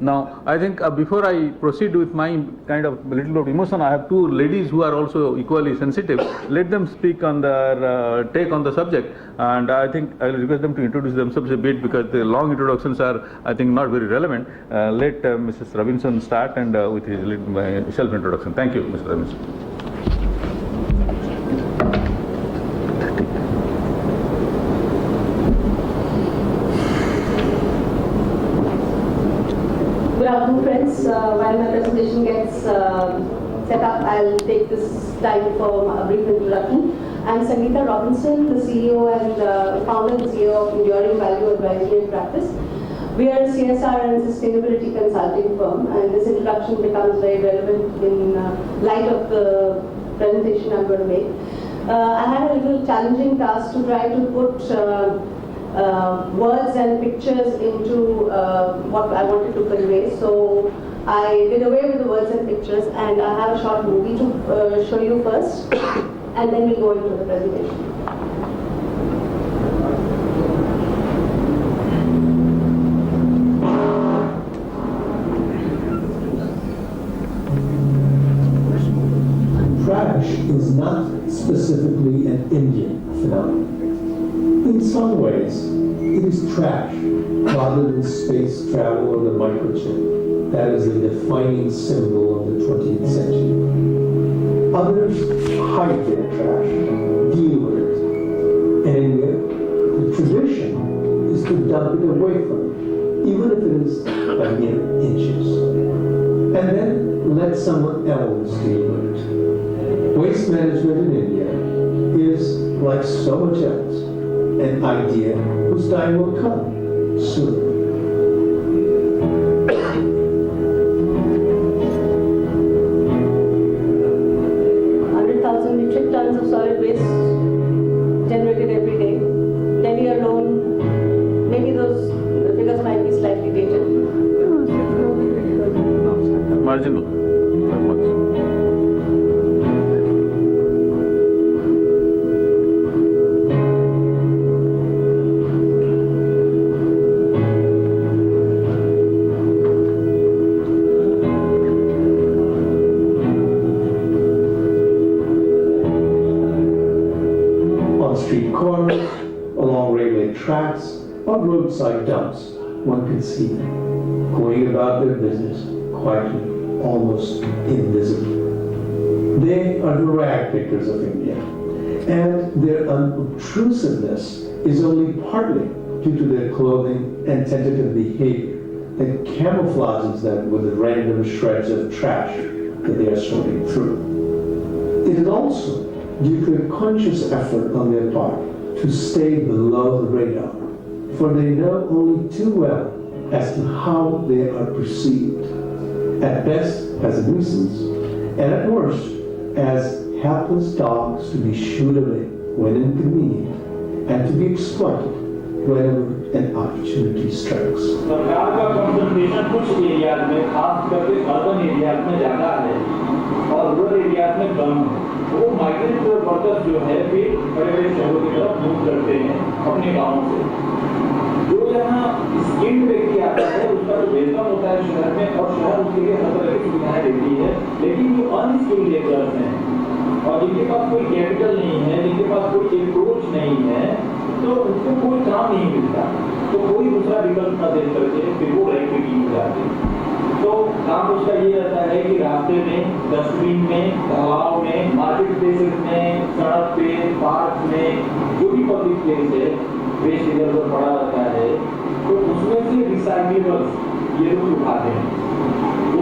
Now, I think before I proceed with my kind of little bit of emotion, I have two ladies who are also equally sensitive. Let them speak on their take on the subject, and I think I will request them to introduce themselves a bit, because the long introductions are, I think, not very relevant. Let Mrs. Robinson start and with his self-introduction. Thank you, Mr. Robinson. Good afternoon, friends. While my presentation gets setup, I'll take this time for a brief introduction. I'm Sangeeta Robinson, the CEO and founder and CEO of Enduring Value Advisory and Practice. We are a CSR and sustainability consulting firm, and this introduction becomes very relevant in light of the presentation I'm going to make. I had a little challenging task to try to put words and pictures into what I wanted to convey. So I did away with the words and pictures, and I have a short movie to show you first, and then we'll go into the presentation. Trash is not specifically an Indian phenomenon. In some ways, it is trash rather than space travel or the microchip that is the defining symbol of the 20th century. Others hide their trash, deal with it. In India, the tradition is to dump it away from it, even if it is by mere inches. And then let someone else deal with it. Waste management in India is, like so much else, an idea whose time will come soon. 100,000 metric tons of solid waste generated every day. Delhi alone, maybe those figures might be slightly dated. Marginal. Not much. Street corners, along railway tracks, or roadside dumps, one can see them going about their business quietly, almost invisibly. They are the rag pickers of India, and their unobtrusiveness is only partly due to their clothing and tentative behavior that camouflages them with the random shreds of trash that they are sorting through. It is also due to a conscious effort on their part to stay below the radar, for they know only too well as to how they are perceived, at best as a nuisance, and at worst as helpless dogs to be shooed away when inconvenient, and to be exploited whenever an opportunity strikes. सरकार का concentration कुछ areas में, खास करके urban areas में ज़्यादा है और रूरल एरियाज में कम है। वो माइग्रेंट वर्कर्स जो है वे बड़े-बड़े शहरों की तरफ मूव करते हैं अपने गांवों से। जो यहाँ स्किल्ड व्यक्ति आता है उसका जो वेतन होता है शहर में, और शहर उसके लिए हर तरह की सुविधाएं देती है, लेकिन जो अनस्किल्ड लेबरर्स हैं और जिनके पास कोई कैपिटल नहीं है, जिनके पास कोई अप्रोच नहीं है, तो उनको कोई काम नहीं मिलता, तो कोई दूसरा विकल्प न देख करके फिर वो रैंक पे हो जाते हैं। तो काम उसका ये रहता है कि रास्ते में, डस्टबिन में, तालाब में, मार्केट प्लेसेस में, सड़क पे, पार्क में, जो भी पब्लिक प्लेस है, वेस्ट इधर उधर पड़ा रहता है, तो उसमें से रिसाइक्लेबल्स ये लोग उठाते हैं।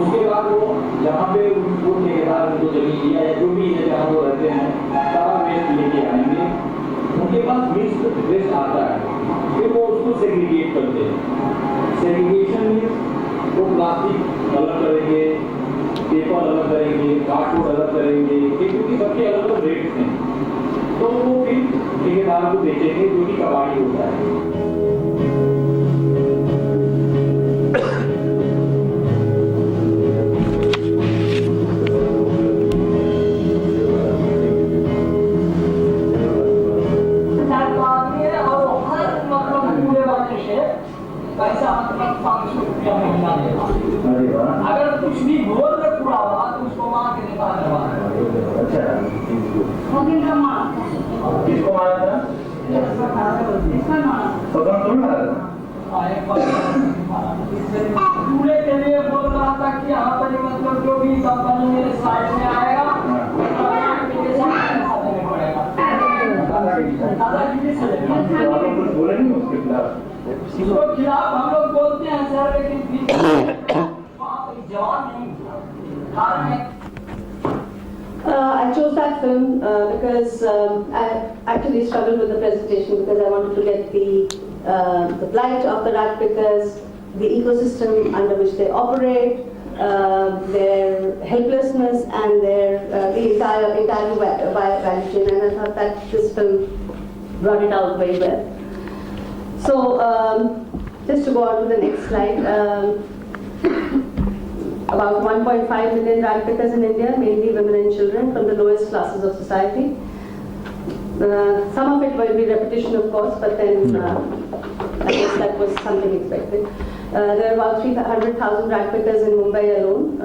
उसके बाद वो जहाँ पे उनको ठेकेदार उनको जमीन दिया है, जो भी है जहाँ वो रहते हैं, सारा वेस्ट लेके आएंगे। उनके पास मिक्स्ड वेस्ट आता है, फिर वो उसको सेग्रीगेट करते हैं। सेग्रीगेशन में वो प्लास्टिक अलग करेंगे, पेपर अलग करेंगे, कार्डबोर्ड अलग करेंगे, क्योंकि सबके अलग अलग रेट्स हैं, तो वो फिर ठेकेदार को बेचेंगे जो कि कबाड़ी होता है। अगर कुछ भी बोल में पूरा हुआ तो उसको मार के निकाल देगा। अच्छा, किसको मारा था? पता नहीं मारा था। पूरे के लिए बोल रहा था कि यहाँ पर मतलब जो भी कंपनी मेरे साइड में आएगा बोले नहीं उसके खिलाफ? उसको खिलाफ हम लोग बोलते हैं सर, लेकिन जवाब नहीं कारण है that film because I actually struggled with the presentation because I wanted to get the plight of the rat pickers, the ecosystem under which they operate, their helplessness, and the entire value chain. And I thought that this film brought it out very well. So just to go on to the next slide. About 1.5 million rat pickers in India, mainly women and children from the lowest classes of society. Some of it will be repetition, of course, but then I guess that was something expected. There are about 300,000 rat pickers in Mumbai alone,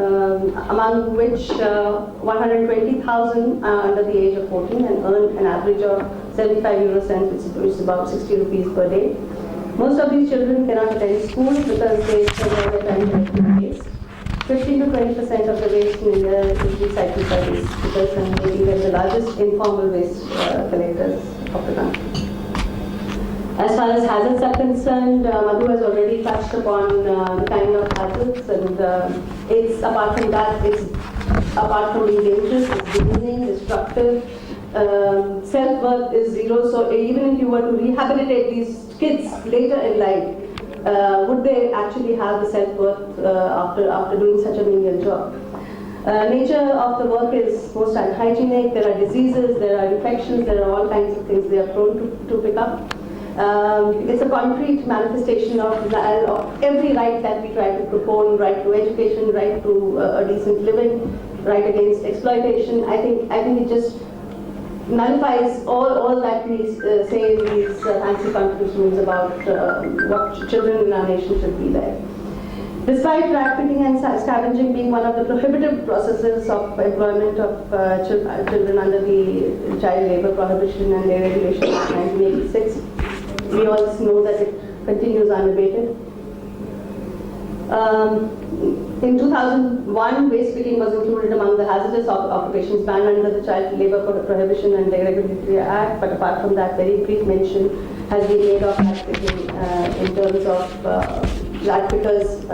among which 120,000 are under the age of 14 and earn an average of 75 euro cents, which is about 60 rupees per day. Most of these children cannot attend school because they spend all their time collecting waste. 15 to 20% of the waste in India is recycled by these pickers, and making them the largest informal waste collectors of the country. As far as hazards are concerned, Madhu has already touched upon the kind of hazards, and it's apart from that, it's apart from being dangerous, it's demeaning, destructive. Self-worth is zero, so even if you were to rehabilitate these kids later in life, would they actually have the self-worth after doing such a menial job? Nature of the work is most unhygienic. There are diseases, there are infections, there are all kinds of things they are prone to pick up. It's a concrete manifestation of every right that we try to propone: right to education, right to a decent living, right against exploitation. I think it just nullifies all that we say in these fancy contributions about what children in our nation should be like. Despite rat picking and scavenging being one of the prohibitive processes of employment of children under the Child Labour Prohibition and Deregulation Act 1986, we all know that it continues unabated. In 2001, waste picking was included among the hazardous occupations banned under the Child Labour Prohibition and Regulatory Act, but apart from that, very brief mention has been made of rat picking in terms of rat pickers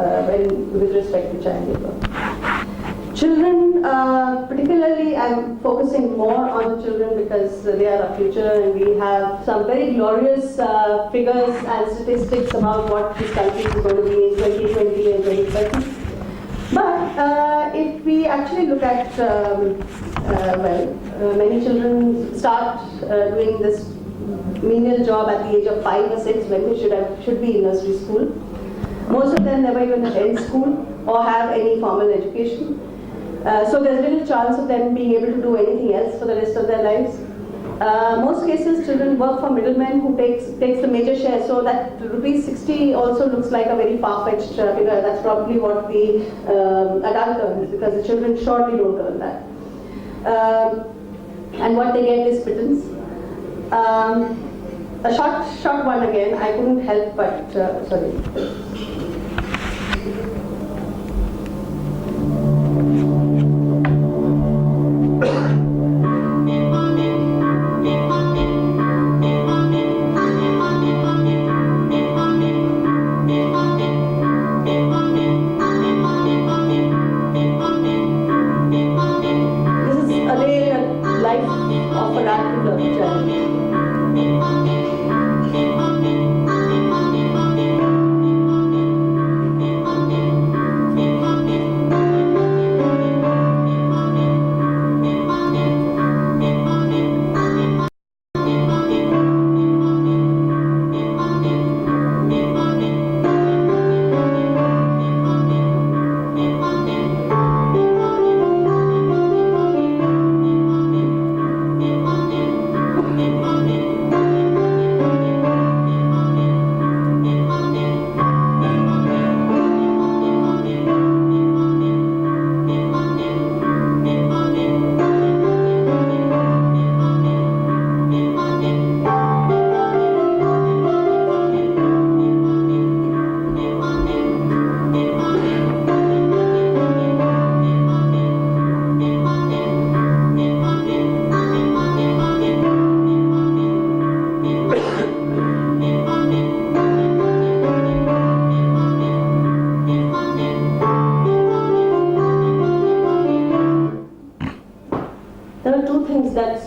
with respect to child labour. Children, particularly, I'm focusing more on the children because they are our future, and we have some very glorious figures and statistics about what this country is going to be in 2020 and 2030. But if we actually look at, many children start doing this menial job at the age of 5 or 6 when they should be in nursery school. Most of them never even attend school or have any formal education. So there's little chance of them being able to do anything else for the rest of their lives. Most cases, children work for middlemen who takes the major share. So that rupees 60 also looks like a very far-fetched figure. That's probably what the adult earns, because the children surely don't earn that. And what they get is pittance. A short one again. I couldn't help but sorry.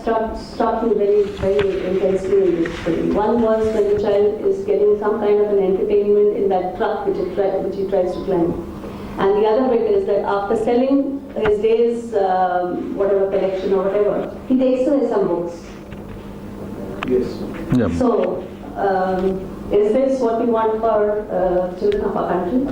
struck me very, very intensely in this film. One was when the child is getting some kind of an entertainment in that truck which he tries to climb. And the other bit is that after selling his day's whatever collection or whatever, he takes away some books. Yes. Yeah. So, is this what we want for children of our country?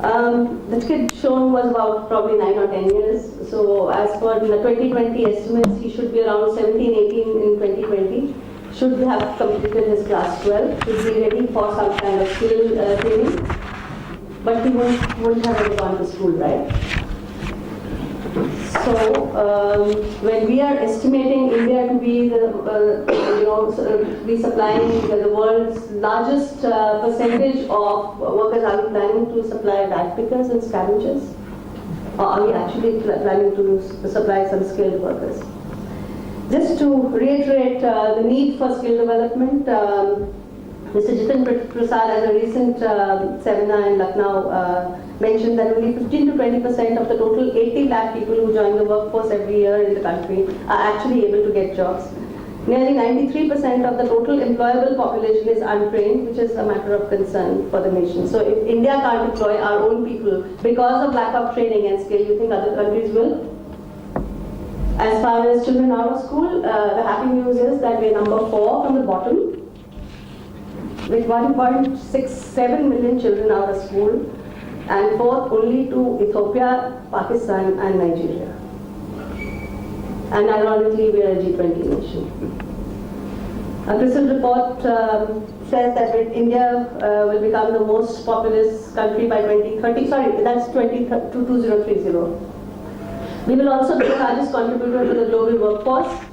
The kid shown was about probably 9 or 10 years. So as per the 2020 estimates, he should be around 17, 18 in 2020. Should have completed his class 12. Should be ready for some kind of skill training. But he wouldn't have ever gone to school, right? So when we are estimating India to be be supplying the world's largest percentage of workers, are we planning to supply rag pickers and scavengers? Or are we actually planning to supply some skilled workers? Just to reiterate the need for skill development, Mr. Jitin Prasad at a recent seminar in Lucknow mentioned that only 15 to 20% of the total 80 lakh people who join the workforce every year in the country are actually able to get jobs. Nearly 93% of the total employable population is untrained, which is a matter of concern for the nation. So if India can't employ our own people because of lack of training and skill, you think other countries will? As far as children out of school, the happy news is that we're number 4 from the bottom, with 1.67 million children out of school, and fourth only to Ethiopia, Pakistan and Nigeria. And ironically, we are a G20 nation. A CRISIL report says that India will become the most populous country by 2030. Sorry, that's 2030. We will also be the largest contributor to the global workforce.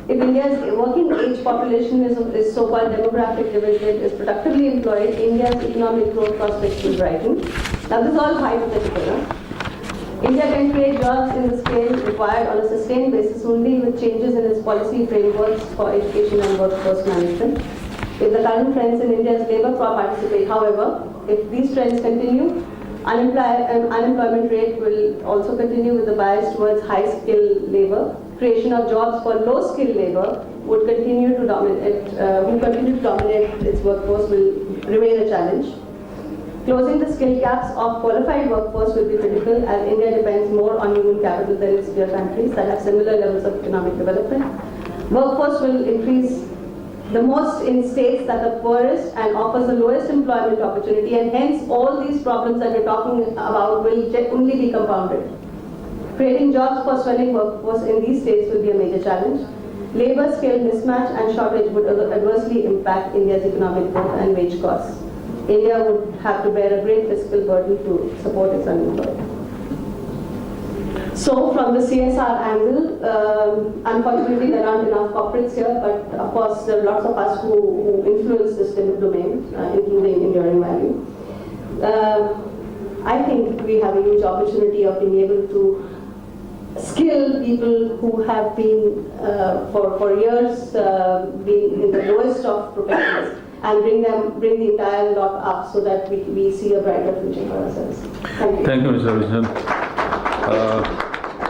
If India's working age population is so-called demographic dividend is productively employed, India's economic growth prospects will brighten. Now this is all hypothetical. India can create jobs in the scale required on a sustained basis only with changes in its policy frameworks for education and workforce management. If the current trends in India's labour participate, however, if these trends continue, unemployment rate will also continue with the bias towards high-skilled labour. Creation of jobs for low-skilled labour would continue to dominate. Its workforce will remain a challenge. Closing the skill gaps of qualified workforce will be critical, as India depends more on human capital than its peer countries that have similar levels of economic development. Workforce will increase the most in states that are poorest and offers the lowest employment opportunity, and hence all these problems that we're talking about will only be compounded. Creating jobs for swelling workforce in these states will be a major challenge. Labour skill mismatch and shortage would adversely impact India's economic growth and wage costs. India would have to bear a great fiscal burden to support its unemployed. So from the CSR angle, unfortunately there aren't enough corporates here, but of course there are lots of us who influence this domain, including enduring value. I think we have a huge opportunity of being able to skill people who have been for years been in the lowest of professions, and bring the entire lot up so that we see a brighter future for ourselves. Thank you. Thank you, Mr. Vishnu.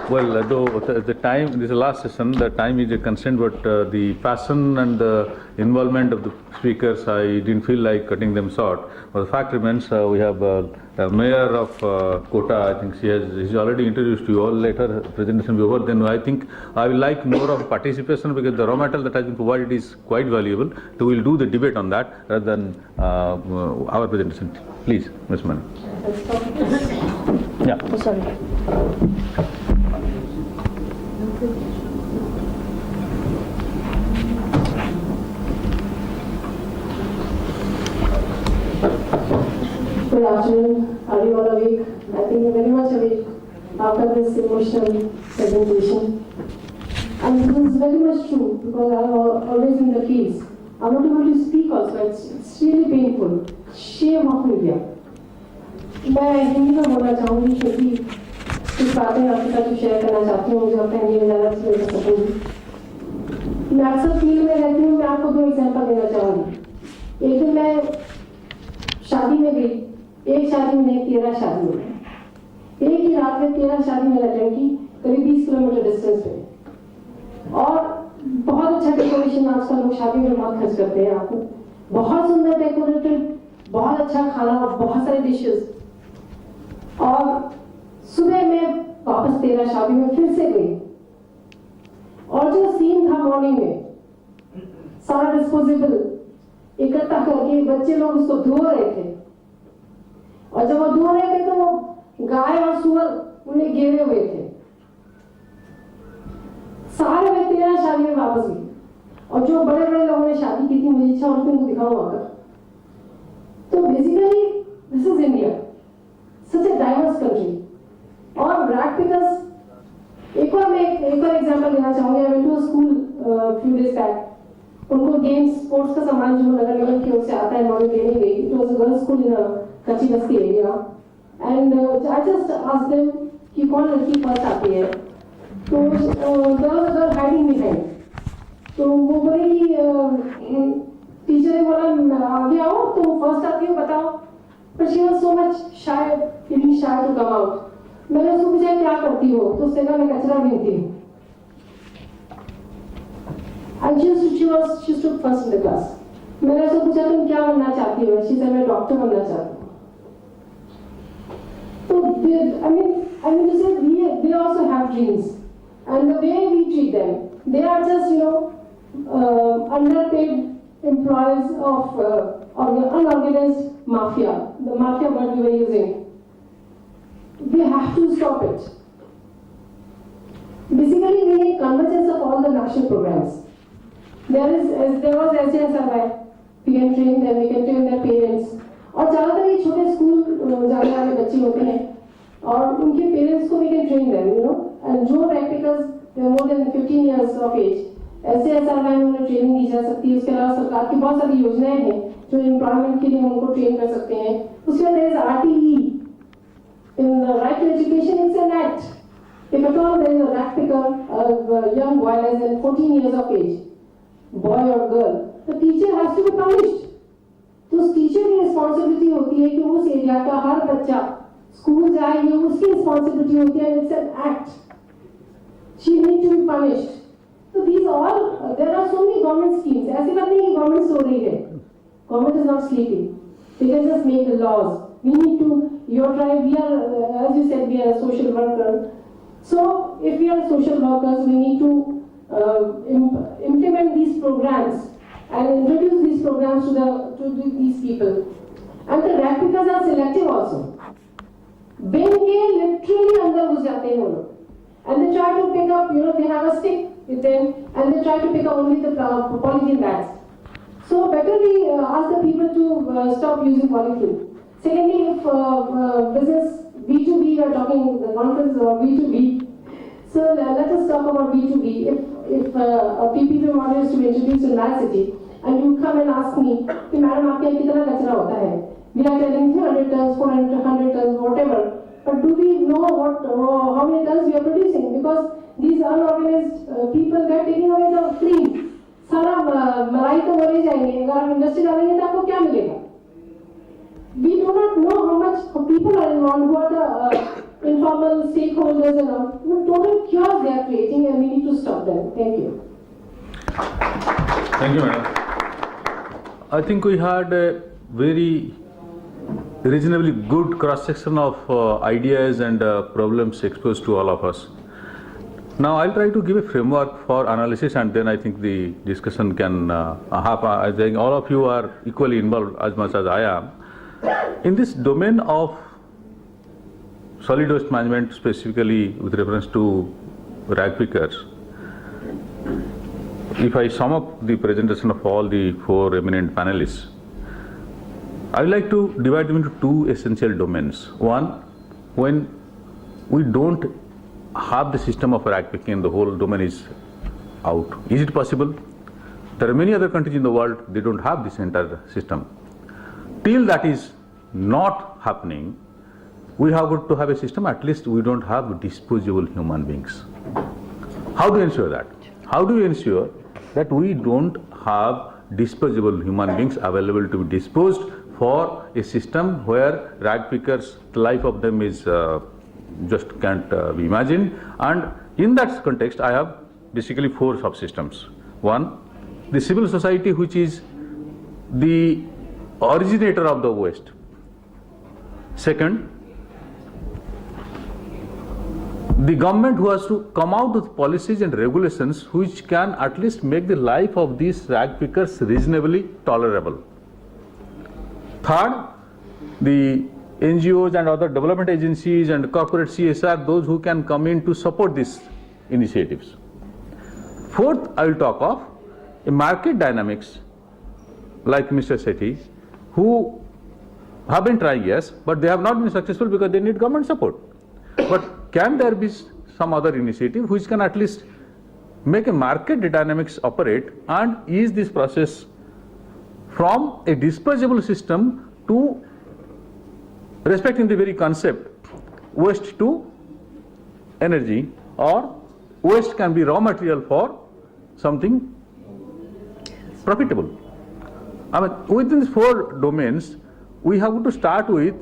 Well, though the time, this is the last session, the time is a constraint, but the passion and the involvement of the speakers, I didn't feel like cutting them short. But the fact remains, we have Mayor of Kota. I think she's already introduced you all. Later her presentation will be over. Then I think I will like more of participation, because the raw material that has been provided is quite valuable. So we will do the debate on that rather than our presentation. Please, Ms. Mani. Yeah. Oh, sorry. Good afternoon. Are you all awake? I think you're very much awake after this emotional presentation. And this is very much true, because I'm always in the fields. I'm not able to speak also. It's really painful. Shame of India. मैं हिंदी में बोलना चाहूँगी क्योंकि कुछ बातें आपके साथ share करना चाहती हूँ, मुझे अपने हिंदी में ज़्यादा अच्छी लग सकूँगी। मैं अक्सर फील्ड में रहती हूँ, मैं आपको 2 एग्जाम्पल देना चाहूँगी। एक दिन मैं शादी में गई, एक शादी में नहीं 13 शादी में, एक ही रात में 13 शादी मैंने अटेंड की, करीब 20 किलोमीटर डिस्टेंस पे। और बहुत अच्छा डेकोरेशन आजकल लोग शादी में बहुत खर्च करते हैं, आपको बहुत सुंदर डेकोरेटेड, बहुत अच्छा खाना और बहुत सारे डिशेस। और सुबह में वापस 13 शादी में फिर से गई, और जो सीन था मॉर्निंग में, सारा डिस्पोजेबल इकट्ठा करके बच्चे लोग उसको धो रहे थे, और जब वो धो रहे थे तो वो गाय और सुअर उन्हें घेरे हुए थे। सारे में 13 शादी में वापस गई, और जो बड़े बड़े लोगों ने शादी की थी, मुझे इच्छा उनको दिखाऊं आकर। तो basically this is India, such a diverse country. और रैग पिकर्स, एक और एग्जांपल देना चाहूंगी। I went to a school few days back, उनको गेम्स स्पोर्ट्स का सामान जो नगर निगम की ओर से आता है उन्होंने देने गई। It was a girls school in कच्ची बस्ती area, and I just asked them कि कौन लड़की फर्स्ट आती है, तो there was a girl hiding behind. तो वो बोली कि टीचर ने बोला आगे आओ, तो वो फर्स्ट आती है बताओ, but she was so much shy, feeling shy to come out. मैंने उसको पूछा क्या करती हो, तो उसने कहा मैं कचरा बीनती हूँ। And she stood first in the class. मैंने उससे पूछा तुम क्या बनना चाहती हो, she said मैं डॉक्टर बनना चाहती हूँ। तो I mean to say they also have dreams, and the way we treat them, they are just underpaid employees of unorganized mafia, the mafia word we were using. We have to stop it. Basically, we need convergence of all the national programs. There was SJSRY. We can train them, we can train their parents. और ज़्यादातर ये छोटे school जाने वाले बच्चे होते हैं, और उनके पेरेंट्स को we can train them, and जो practicals they are more than 15 years of age, SJSRY में उन्हें ट्रेनिंग दी जा सकती है। उसके अलावा सरकार की बहुत सारी योजनाएं हैं जो एम्प्लॉयमेंट के लिए उनको ट्रेन कर सकते हैं। उसके बाद there is RTE. In the right to education, it's an act. If at all there is a rag picker, a young boy less than 14 years of age, boy or girl, the teacher has to be punished. तो उस teacher की responsibility होती है कि उस area का हर बच्चा school जाए, ये उसकी रिस्पॉन्सिबिलिटी होती है। It's an act, she need to be punished. तो these all there are so many government schemes. ऐसी बात नहीं कि गवर्नमेंट सो रही है, government is not sleeping, they can just make the laws. We need to, your tribe, we are, as you said, we are a social worker. So, if we are social workers, we need to implement these programs and introduce these programs to these people. And the rag pickers are selective also. Bin ke literally अंदर घुस जाते हैं वो लोग, and they try to pick up, they have a stick with them, and they try to pick up only the polythene bags. So, better we ask the people to stop using polythene. Secondly, if business B2B, we are talking the conference about B2B. So let us talk about B2B. If a PPP model is to be introduced in my city, and you come and ask me, कि madam आपके यहाँ कितना कचरा होता है? We are telling 300 tons, 400, 100 tons, whatever. But do we know how many tons we are producing? Because these unorganized people, they are taking away the cream. सारा मलाई तो मर ही जाएंगे। अगर आप इंडस्ट्री डालेंगे तो आपको क्या मिलेगा? We do not know how much people are involved, who are the informal stakeholders and all. The total chaos they are creating, and we need to stop them. Thank you. Thank you, madam. I think we had a very reasonably good cross-section of ideas and problems exposed to all of us. Now, I'll try to give a framework for analysis, and then I think the discussion can happen. I think all of you are equally involved as much as I am. In this domain of solid waste management, specifically with reference to rag pickers, if I sum up the presentation of all the 4 eminent panelists, I would like to divide them into 2 essential domains. One, when we don't have the system of rag picking, the whole domain is out. Is it possible? There are many other countries in the world, they don't have this entire system. Till that is not happening, we have got to have a system, at least we don't have disposable human beings. How do you ensure that? How do you ensure that we don't have disposable human beings available to be disposed for a system where rag pickers, the life of them is just can't be imagined? And in that context, I have basically 4 subsystems. One, the civil society, which is the originator of the waste. Second, the government who has to come out with policies and regulations which can at least make the life of these rag pickers reasonably tolerable. Third, the NGOs and other development agencies and corporate CSR, those who can come in to support these initiatives. Fourth, I will talk of a market dynamics like Mr. Sethi, who have been trying, yes, but they have not been successful because they need government support. But can there be some other initiative which can at least make a market dynamics operate and ease this process from a disposable system to respecting the very concept waste to energy, or waste can be raw material for something profitable. I mean, within these four domains, we have to start with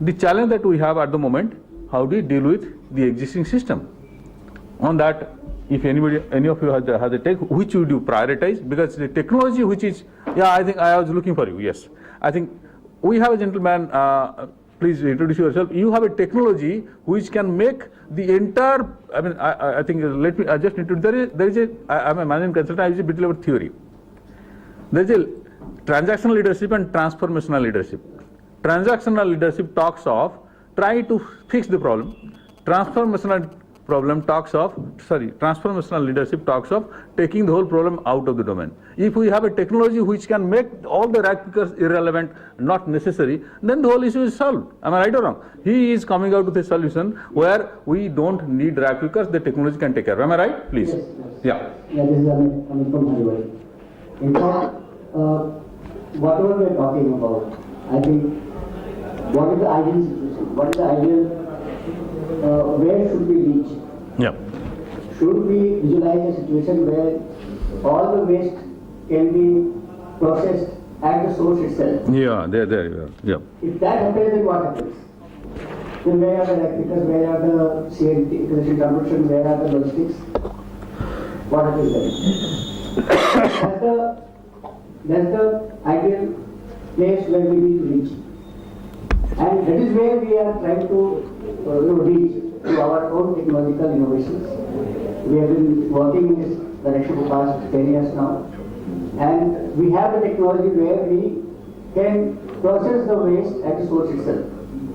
the challenge that we have at the moment. How do we deal with the existing system? On that, if any of you has a take, which would you prioritize? Because the technology which is, I think I was looking for you, yes. I think we have a gentleman, please introduce yourself. You have a technology which can make the entire, I think, let me just introduce, I'm a management consultant, I use a bit of theory. There is a transactional leadership and transformational leadership. Transactional leadership talks of try to fix the problem. Transformational leadership talks of taking the whole problem out of the domain. If we have a technology which can make all the rag pickers irrelevant, not necessary, then the whole issue is solved. Am I right or wrong? He is coming out with a solution where we don't need rag pickers, the technology can take care of. Am I right? Please. Yes. Yeah. Yeah, this is Amit from Harvard. In fact, whatever we are talking about, I think, what is the ideal situation? What is the ideal, where should we reach? Yeah. Should we visualize a situation where all the waste can be processed at the source itself? Yeah, there you are. Yeah. If that happens, then what happens? Then where are the replicas, where are the CNT, consumption, where are the logistics? What happens then? That's the ideal place where we need to reach. And that is where we are trying to reach to our own technological innovations. We have been working in this direction for the past 10 years now. And we have the technology where we can process the waste at the source itself.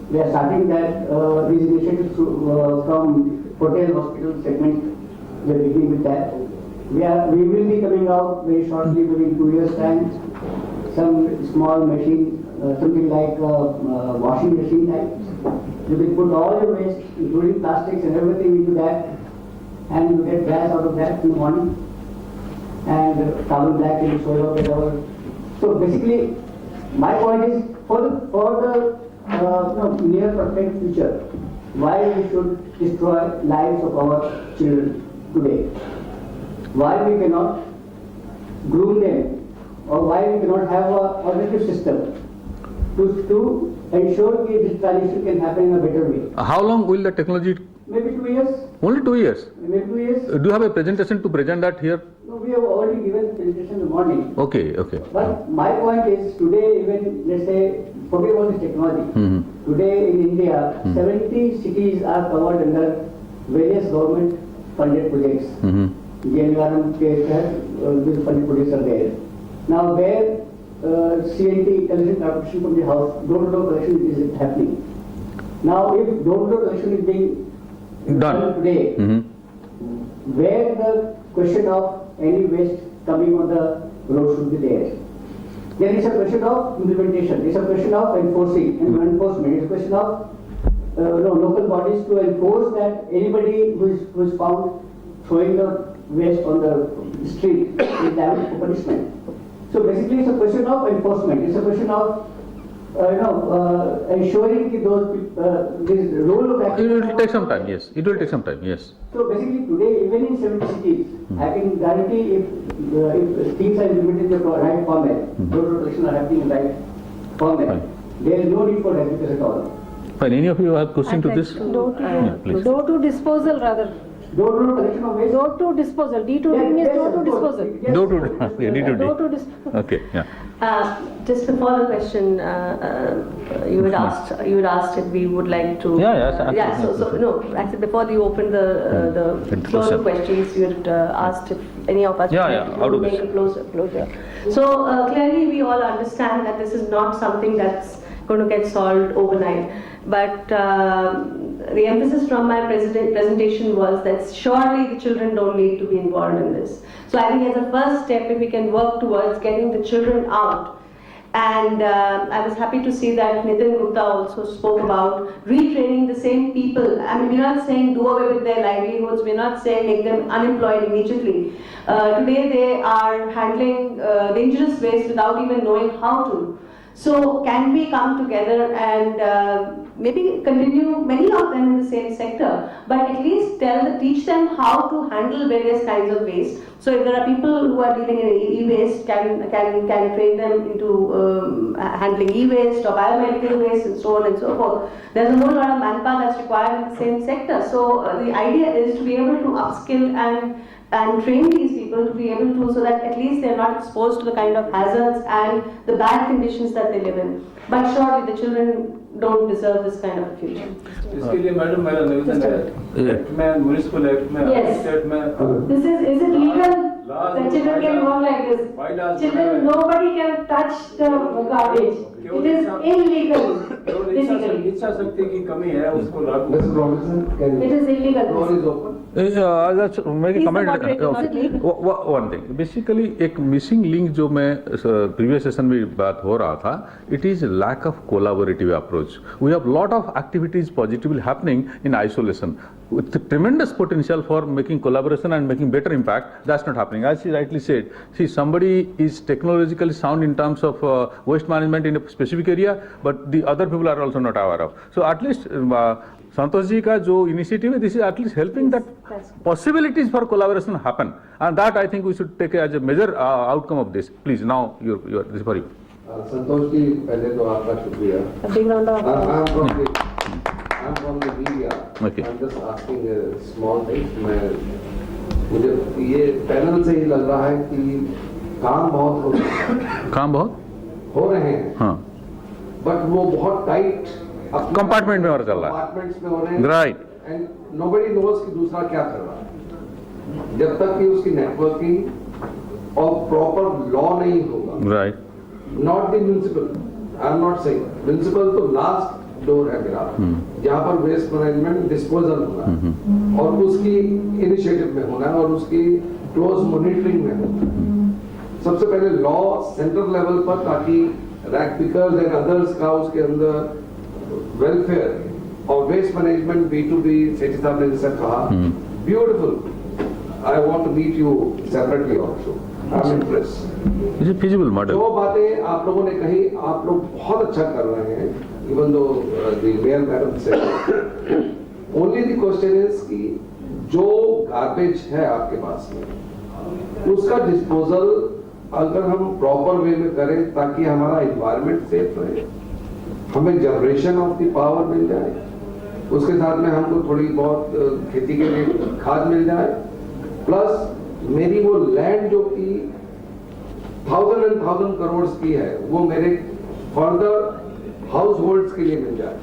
We are starting that these initiatives from hotel, hospital segment. We are beginning with that. We will be coming out very shortly, within 2 years' time, some small machine, something like washing machine type. You can put all your waste, including plastics and everything, into that, and you get gas out of that in the morning, and carbon black in the soil, whatever. So basically, my point is, for the near perfect future, why we should destroy lives of our children today? Why we cannot groom them, or why we cannot have an alternative system to ensure that this transition can happen in a better way? How long will the technology? Maybe 2 years. Only 2 years? Maybe 2 years. Do you have a presentation to present that here? No, we have already given the presentation in the morning. Okay. But my point is, today, even let's say, forget about this technology. Today in India, 70 cities are covered under various government-funded projects. GNRM these funded projects are there. Now, where CNT, collection corporation from the house, door-to-door collection is happening. Now, if door-to-door collection is being done today, where the question of any waste coming on the road should be there. There is a question of implementation, it's a question of enforcing and enforcement, it's a question of local bodies to enforce that anybody who is found throwing the waste on the street is liable for punishment. So basically it's a question of enforcement, it's a question of ensuring that this role of action. It will take some time, yes. It will take some time, yes. So basically today, even in 70 cities, I can guarantee if things are implemented in the right format, door collection are happening in the right format, there is no need for replicas at all. Fine. Any of you have question to this? Door to disposal rather. Door-to-door collection of waste. Door to disposal, D2D means Yes, door to of course. disposal. Yes. Do to D2D. Door to disposal. Okay, yeah. Just before the question, you had asked if we would like to. Yeah, yes, Yeah, so no, actually before you opened the floor to questions, you had asked if any of us Yeah, would yeah, like how to do make this? a closure. So clearly we all understand that this is not something that's going to get solved overnight. But the emphasis from my presentation was that surely the children don't need to be involved in this. So I think as a first step, if we can work towards getting the children out. And I was happy to see that Nitin Gupta also spoke about retraining the same people. I mean, we're not saying do away with their livelihoods, we're not saying make them unemployed immediately. Today they are handling dangerous waste without even knowing how to. So can we come together and maybe continue many of them in the same sector, but at least teach them how to handle various kinds of waste. So if there are people who are dealing in e-waste, can train them into handling e-waste or biomedical waste and so on and so forth. There's a whole lot of manpower that's required in the same sector. So the idea is to be able to upskill and train these people to be able to, so that at least they're not exposed to the kind of hazards and the bad conditions that they live in. But surely the children don't deserve this kind of a future. इसके लिए madam मेरा निवेदन है act में municipal act में Yes. State में Is it legal that children can walk like this? Children, nobody can touch the garbage. It is illegal. Basically. इच्छा शक्ति की कमी है उसको लागू Mr. Robinson, can It is illegal. floor is open. Let's make a He's the comment. moderator, Okay. not league. One thing. Basically, एक missing link जो मैं previous session में बात हो रहा था, it is lack of collaborative approach. We have lot of activities positively happening in isolation, with tremendous potential for making collaboration and making better impact. That's not happening. As she rightly said, see, somebody is technologically sound in terms of waste management in a specific area, but the other people are also not aware of. So at least Santosh ji ka jo initiative, this is at least helping that possibilities for collaboration happen, and that I think we should take as a major outcome of this. Please, now this is for you. Santosh ji, पहले तो आपका शुक्रिया. A big round of applause. I'm from the media. Okay. I'm just asking a small thing. मुझे ये panel से ही लग रहा है कि काम बहुत हो रहा है. काम बहुत हो रहे हैं. हाँ बट वो बहुत टाइट कंपार्टमेंट में और चल रहा है. कंपार्टमेंट्स में हो रहे हैं. Right. एंड नोबडी नोज कि दूसरा क्या कर रहा है. जब तक कि उसकी नेटवर्किंग और प्रॉपर लॉ नहीं होगा. Right. Not the municipal, I am not saying municipal तो लास्ट डोर है मेरा, जहाँ पर वेस्ट मैनेजमेंट डिस्पोजल होना है और उसकी इनिशिएटिव में होना है और उसकी क्लोज मॉनिटरिंग में होना है. सबसे पहले लॉ सेंट्रल लेवल पर, ताकि रैक पिकर्स एंड अदर्स का उसके अंदर वेलफेयर और वेस्ट मैनेजमेंट B2B, सेठी साहब ने जैसा कहा, beautiful. I want to meet you separately also. I am impressed. It's a feasible model. जो बातें आप लोगों ने कही, आप लोग बहुत अच्छा कर रहे हैं. Even though the mayor madam से, ओनली द क्वेश्चन इज कि जो गार्बेज है आपके पास में, उसका डिस्पोजल अगर हम प्रॉपर वे में करें ताकि हमारा एनवायरनमेंट सेफ रहे, हमें जनरेशन ऑफ द पावर मिल जाए, उसके साथ में हमको थोड़ी बहुत खेती के लिए खाद मिल जाए, प्लस मेरी वो लैंड जो कि 1000 करोड़ की है, वो मेरे फर्दर हाउस होल्ड्स के लिए मिल जाए.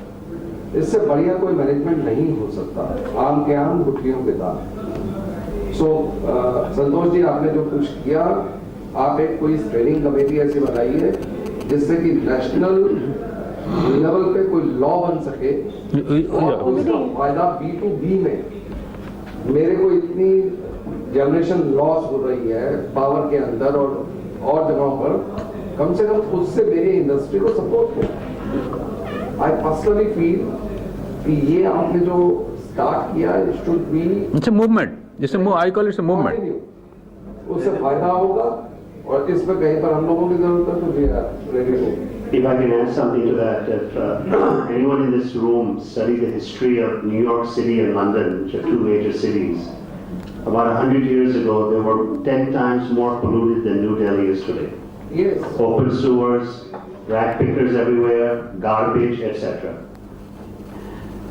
इससे बढ़िया कोई मैनेजमेंट नहीं हो सकता. आम के आम, गुठलियों के दाम. सो संतोष जी, आपने जो कुछ किया, आप एक कोई ट्रेनिंग कमेटी ऐसी बनाइए जिससे कि नेशनल लेवल पे कोई लॉ बन सके और उसका फायदा B2B में. मेरे को इतनी जनरेशन लॉस हो रही है पावर के अंदर और जगहों पर, कम से कम उससे मेरी इंडस्ट्री को सपोर्ट हो. आई पर्सनली फील कि ये आपने जो स्टार्ट किया, it should be It's a movement. जैसे I call it a movement. उससे फायदा होगा और इसमें कहीं पर हम लोगों की जरूरत है तो we are ready to. If I can add something to that, if anyone in this room studied the history of New York City and London, which are two major cities, about 100 years ago, they were 10 times more polluted than New Delhi is today. Yes. Open sewers, rat pickers everywhere, garbage, etc.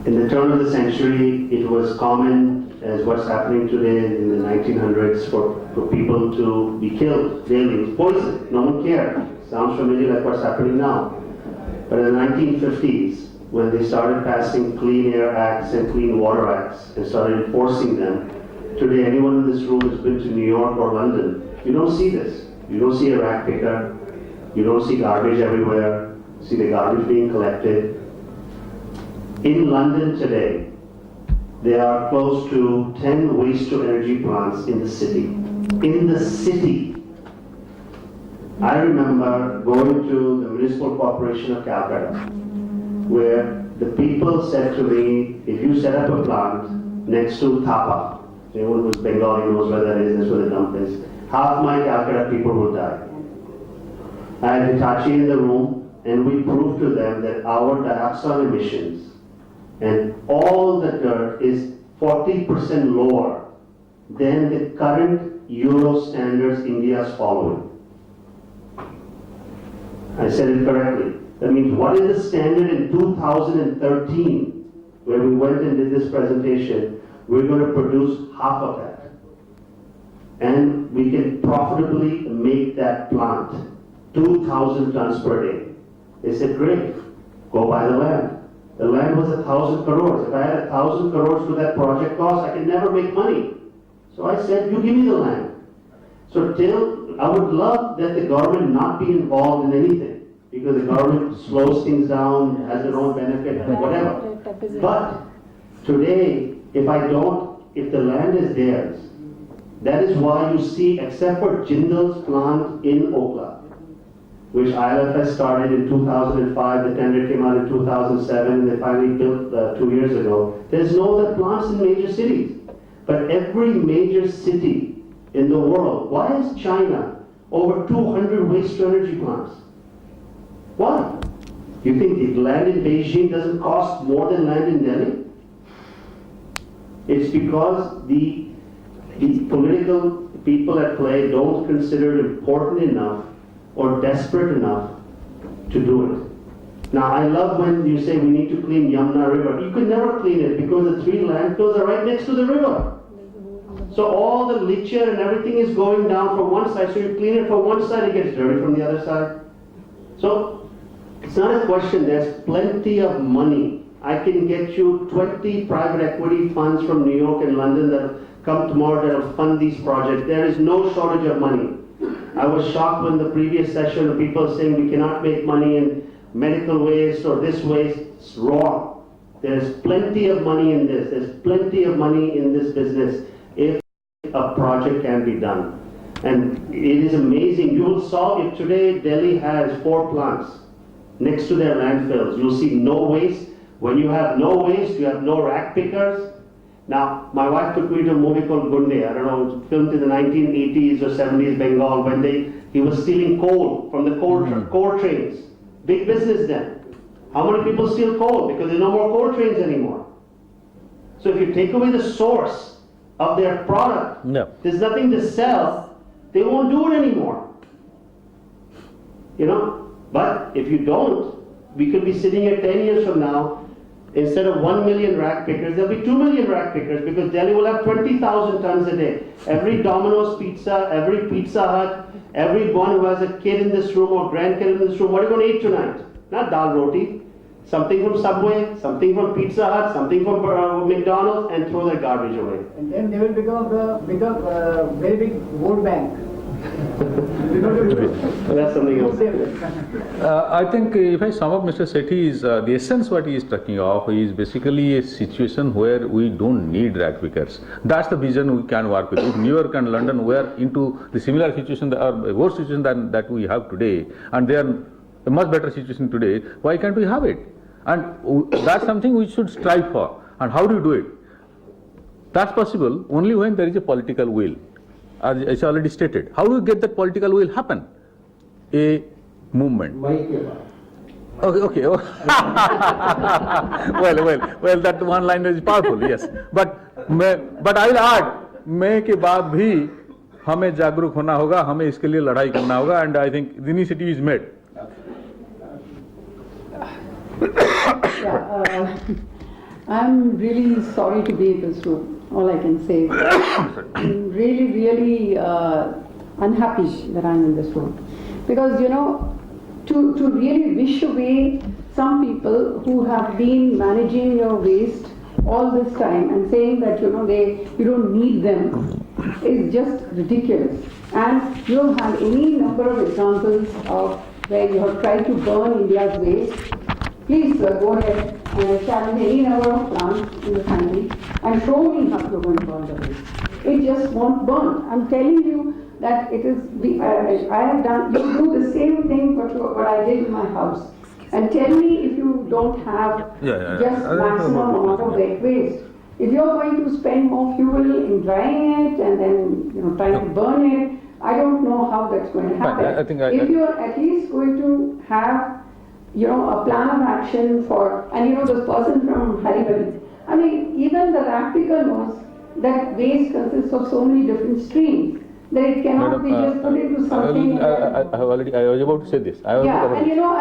In the turn of the century, it was common as what's happening today in the 1900s for people to be killed daily with poison. No one cared. Sounds familiar like what's happening now. But in the 1950s, when they started passing Clean Air Acts and Clean Water Acts and started enforcing them, today anyone in this room has been to New York or London, you don't see this. You don't see a rat picker, you don't see garbage everywhere, you see the garbage being collected. In London today, there are close to 10 waste-to-energy plants in the city. In the city. I remember going to the Municipal Corporation of Calcutta, where the people said to me, if you set up a plant next to Thapa, anyone who's Bengali knows where that is, that's where the dump is, half my Calcutta people will die. I had Hitachi in the room, and we proved to them that our dioxide emissions and all the dirt is 40% lower than the current Euro standards India is following. I said it correctly. That means what is the standard in 2013, where we went and did this presentation, we're going to produce half of that. And we can profitably make that plant 2,000 tons per day. They said, great, go buy the land. The land was 1,000 crores. If I had 1,000 crores for that project cost, I could never make money. So I said, you give me the land. So I would love that the government not be involved in anything, because the government slows things down, has their own benefit, whatever. But today, if the land is theirs, that is why you see, except for Jindal's plant in Okla, which ILFS started in 2005, the tender came out in 2007, and they finally built 2 years ago. There's no other plants in major cities. But every major city in the world, why is China over 200 waste-to-energy plants? Why? You think the land in Beijing doesn't cost more than land in Delhi? It's because the political people at play don't consider it important enough or desperate enough to do it. Now, I love when you say we need to clean Yamuna River. You could never clean it because the 3 landfills are right next to the river. So all the litter and everything is going down from one side. So you clean it from one side, it gets dirty from the other side. So it's not a question. There's plenty of money. I can get you 20 private equity funds from New York and London that will come tomorrow that will fund these projects. There is no shortage of money. I was shocked when the previous session of people saying we cannot make money in medical waste or this waste. It's wrong. There's plenty of money in this. There's plenty of money in this business if a project can be done. And it is amazing. You will saw if today Delhi has 4 plants next to their landfills. You'll see no waste. When you have no waste, you have no rack pickers. Now, my wife took me to a movie called Gunde. I don't know, it was filmed in the 1980s or 70s Bengal when he was stealing coal from the coal trains. Big business then. How many people steal coal? Because there's no more coal trains anymore. So if you take away the source of their product, there's nothing to sell, they won't do it anymore. You know? But if you don't, we could be sitting here 10 years from now, instead of 1 million rack pickers, there'll be 2 million rack pickers because Delhi will have 20,000 tons a day. Every Domino's pizza, every Pizza Hut, everyone who has a kid in this room or grandkid in this room, what are you going to eat tonight? Not dal roti. Something from Subway, something from Pizza Hut, something from McDonald's, and throw their garbage away. And then they will become a very big vote bank. That's something else. I think if I sum up Mr. Sethi's, the essence what he is talking of is basically a situation where we don't need rat pickers. That's the vision we can work with. If New York and London were into the similar situation or worse situation than that we have today, and they are a much better situation today, why can't we have it? And that's something we should strive for. And how do you do it? That's possible only when there is a political will. As it's already stated. How do you get that political will happen? A movement. Okay. Oh. well, that one line is powerful, yes. But I will add, मैं के बाद भी हमें जागरूक होना होगा, हमें इसके लिए लड़ाई करना होगा, and I think the initiative is made. I'm really sorry to be in this room. all I can say. I'm really, really unhappy that I'm in this role. Because, you know, to really wish away some people who have been managing your waste all this time and saying that, you know, you don't need them is just ridiculous. And you have had any number of examples of where you have tried to burn India's waste. Please go ahead and challenge any number of plants in the country and show me how you're going to burn the waste. It just won't burn. I'm telling you that it is, I have done, you do the same thing what I did in my house. And tell me if you don't have just maximum amount of wet waste. If you're going to spend more fuel in drying it and then, you know, trying to burn it, I don't know how that's going to happen. If you're at least going to have, you know, a plan of action for, and you know, this person from Haribari, I mean, even the rag picker knows that waste consists of so many different streams that it cannot be just put into something. I was about to say this. And you know,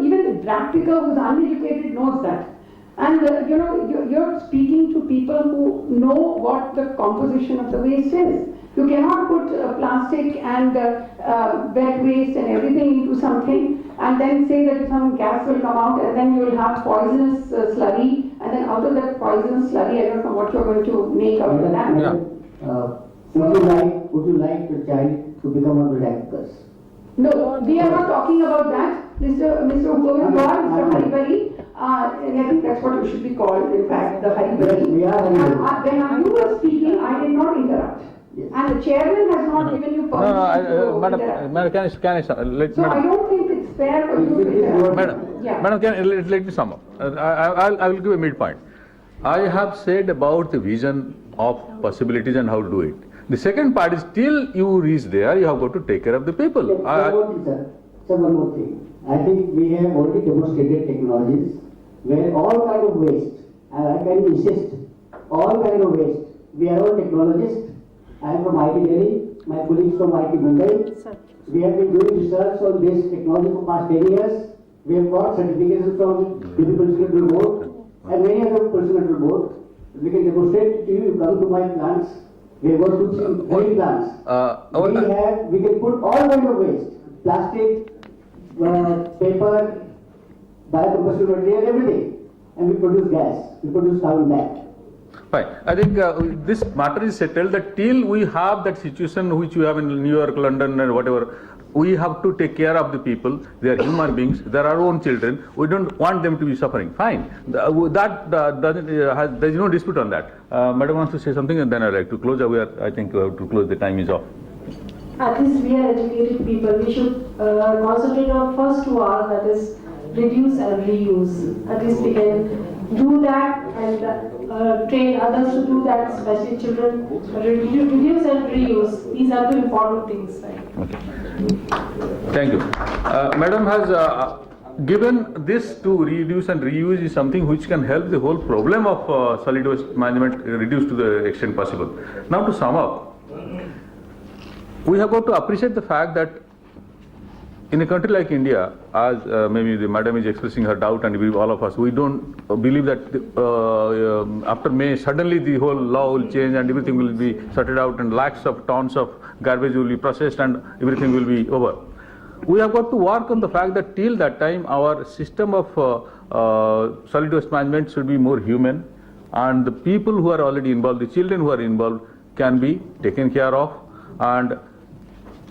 even the rag picker who's uneducated knows that. And you know, you're speaking to people who know what the composition of the waste is. You cannot put plastic and wet waste and everything into something and then say that some gas will come out and then you will have poisonous slurry, and then out of that poisonous slurry, I don't know what you're going to make out of that. Would you like the child to become a director? No, we are not talking about that. Mr. Govind Gaur, Mr. Haribari, I think that's what you should be called, in fact, the Haribari. Yes, we are Haribari. When you were speaking, I did not interrupt. Yes. And the chairman has not given you permission to interrupt. Madam, can I So I don't think it's fair for you to interrupt. Madam, let me sum up. I will give a midpoint. I have said about the vision of possibilities and how to do it. The second part is, till you reach there, you have got to take care of the people. Sir, one more thing. I think we have already demonstrated technologies where all kind of waste, and I can insist, all kind of waste. We are all technologists. I am from IT Delhi, my colleagues from IT Mumbai. We have been doing research on this technology for past 10 years. We have got certifications from the Pollution Control Board and many other Pollution Control Board. We can demonstrate to you, you come to my plants. We have got 2 3 plants. We can put all kind of waste, plastic, paper, biocombustible material, everything, and we produce gas. We produce carbon black. Fine. I think this matter is settled that till we have that situation which we have in New York, London, and whatever, we have to take care of the people. They are human beings. They are our own children. We don't want them to be suffering. Fine. There is no dispute on that. Madam wants to say something, and then I like to close. I think we have to close. The time is off. At least we are educated people. We should concentrate on first 2 hours, that is reduce and reuse. At least we can do that and train others to do that, especially children. Reduce and reuse. These are the important things. Right? Okay. Thank you. Madam has given this to reduce and reuse is something which can help the whole problem of solid waste management reduce to the extent possible. Now to sum up, we have got to appreciate the fact that in a country like India, as maybe the madam is expressing her doubt, and all of us, we don't believe that after May suddenly the whole law will change and everything will be sorted out and lakhs of tons of garbage will be processed and everything will be over. We have got to work on the fact that till that time our system of solid waste management should be more human, and the people who are already involved, the children who are involved, can be taken care of, and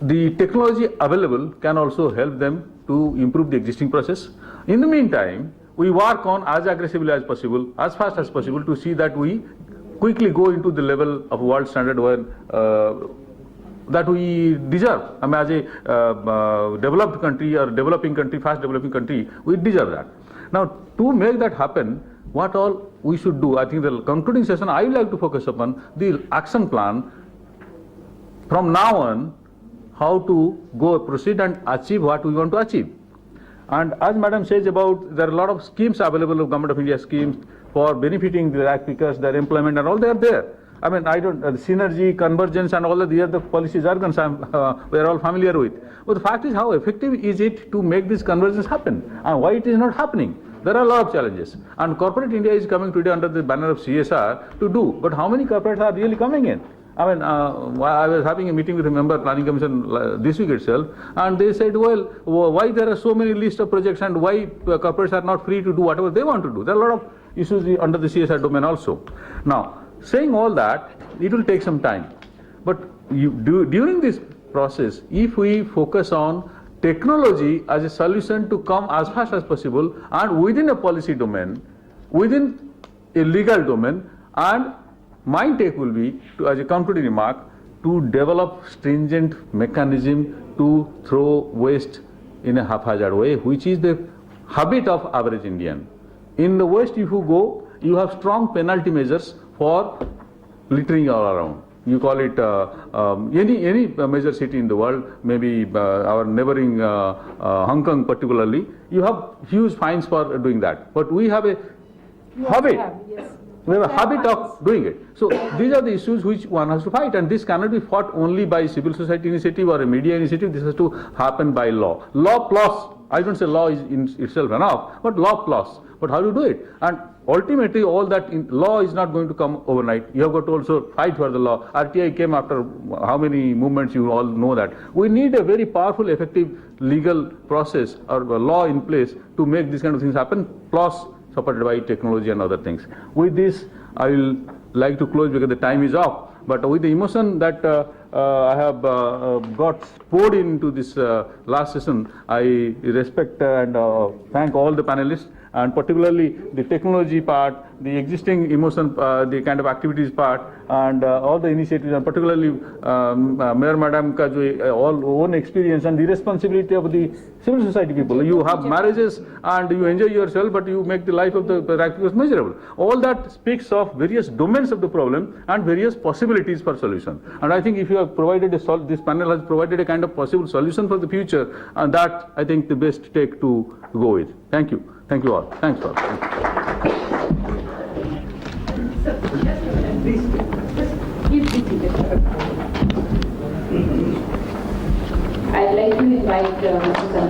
the technology available can also help them to improve the existing process. In the meantime, we work on as aggressively as possible, as fast as possible, to see that we quickly go into the level of world standard where that we deserve. I mean, as a developed country or developing country, fast developing country, we deserve that. Now, to make that happen, what all we should do, I think the concluding session I would like to focus upon the action plan from now on, how to go proceed and achieve what we want to achieve. And as madam says about, there are a lot of schemes available of Government of India schemes for benefiting the rag pickers, their employment and all, they are there. I mean, the synergy, convergence and all the other policies are we are all familiar with. But the fact is, how effective is it to make this convergence happen, and why it is not happening? There are a lot of challenges. And corporate India is coming today under the banner of CSR to do. But how many corporates are really coming in? I mean, I was having a meeting with a member planning commission this week itself, and they said, well, why there are so many list of projects and why corporates are not free to do whatever they want to do. There are a lot of issues under the CSR domain also. Now, saying all that, it will take some time. But during this process, if we focus on technology as a solution to come as fast as possible and within a policy domain, within a legal domain, and my take will be, as a concluding remark, to develop stringent mechanism to throw waste in a haphazard way, which is the habit of average Indian. In the West, if you go, you have strong penalty measures for littering all around. You call it any major city in the world, maybe our neighboring Hong Kong particularly, you have huge fines for doing that. But we have a habit. We have a habit of doing it. So these are the issues which one has to fight, and this cannot be fought only by civil society initiative or a media initiative. This has to happen by law. Law plus, I don't say law is in itself enough, but law plus. But how do you do it? And ultimately all that law is not going to come overnight. You have got to also fight for the law. RTI came after how many movements, you all know that. We need a very powerful, effective legal process or law in place to make these kind of things happen, plus supported by technology and other things. With this, I will like to close because the time is up. But with the emotion that I have got poured into this last session, I respect and thank all the panelists, and particularly the technology part, the existing emotion, the kind of activities part, and all the initiatives, and particularly Mayor Madam ka jo all own experience and the responsibility of the civil society people. You have marriages and you enjoy yourself, but you make the life of the practitioners miserable. All that speaks of various domains of the problem and various possibilities for solution. And I think if you have provided this panel has provided a kind of possible solution for the future, and that I think the best take to go with. Thank you. Thank you all. Thanks all. I'd like to invite Mr.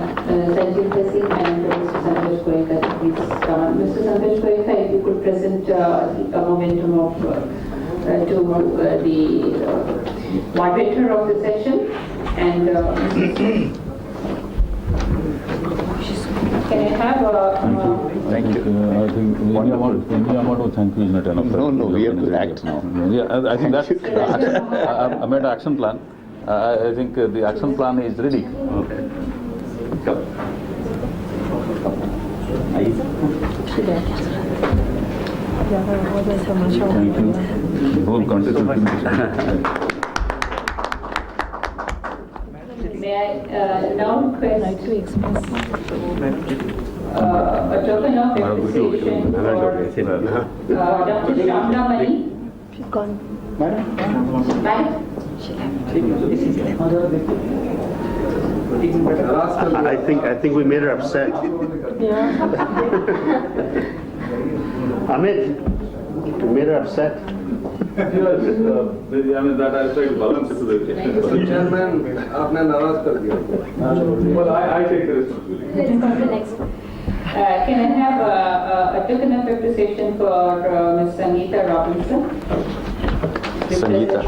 Sanjeev Singh and Mr. Santosh Goenka to please come on. Mr. Santosh Goenka, if you could present a momentum of to the moderator of the session, and can I have a... Thank you. I think any amount of thank you is not enough. No, we have to act now. Yeah, I think that's I made an action plan. I think the action plan is ready. Okay. Thank you. The whole country May I now request a token of appreciation for Dr. Shamla Mani. She's gone. Madam? I think we made her upset. Yeah. Amit, we made her upset. Yes, I mean that I tried to balance it to the Chairman, आपने नाराज कर दिया. Well, I take the responsibility. Let's go to the next one. Can I have a token of appreciation for Ms. Sangeeta Robinson? Sangeeta,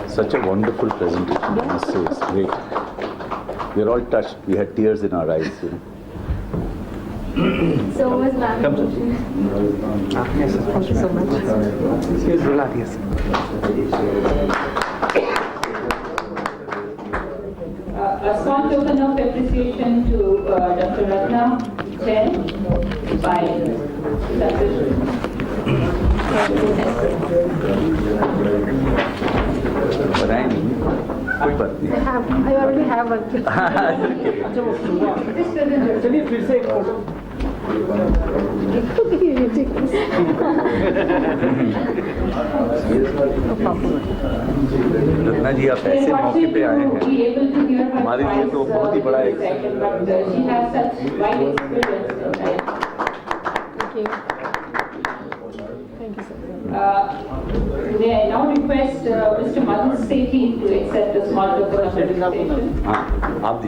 such a wonderful presentation. I must say, it's great. We are all touched. We had tears in our eyes. You know. So was ma'am. Yes, thank you so much. Here's Rola, yes. A small token of appreciation to Dr. Ratna Chen by I already have one. चलिए फिर से एक photo. Ratna जी आप ऐसे मौके पे आए हैं, हमारे लिए तो बहुत ही बड़ा एक Thank you. Thank you, sir. may I now request Mr. Madhu Sethi to accept a small token of felicitation. आप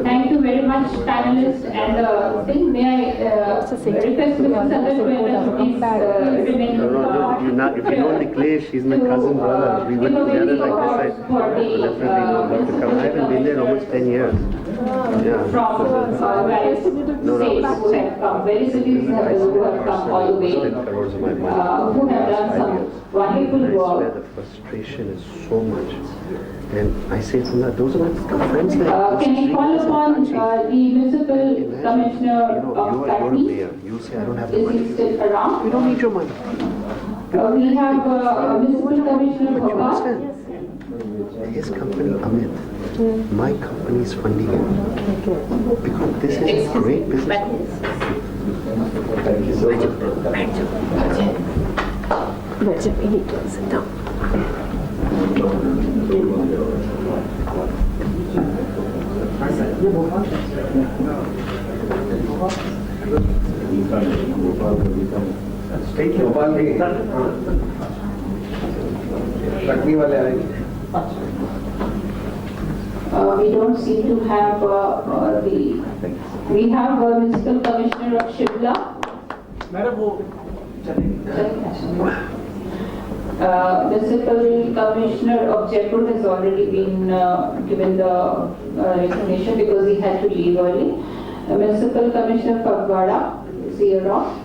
Thank you very much, panelists and thing. May I request Mr. Sandesh Goenka to please remain. If you know Niklesh, he's my cousin brother. We were together like this. I definitely would love to come. I haven't been there almost 10 years. Yeah. From various states who have come, various cities who have come all the way, who have done some wonderful I swear work. the frustration is so much. And I say from that, those are my friends there. Can we call upon the municipal commissioner of You're the Patni? mayor. You say I don't have the Is money. he still around? We don't need your money. We have municipal commissioner But you Bhopal. understand? His company, Amit, my company is funding it. Because this is a great business. Thank you so much. You need to sit down. We don't seem to have we have a municipal commissioner of Shivla. Municipal commissioner of Jaipur has already been given the recognition because he had to leave early. Municipal commissioner Fagwara, is he around?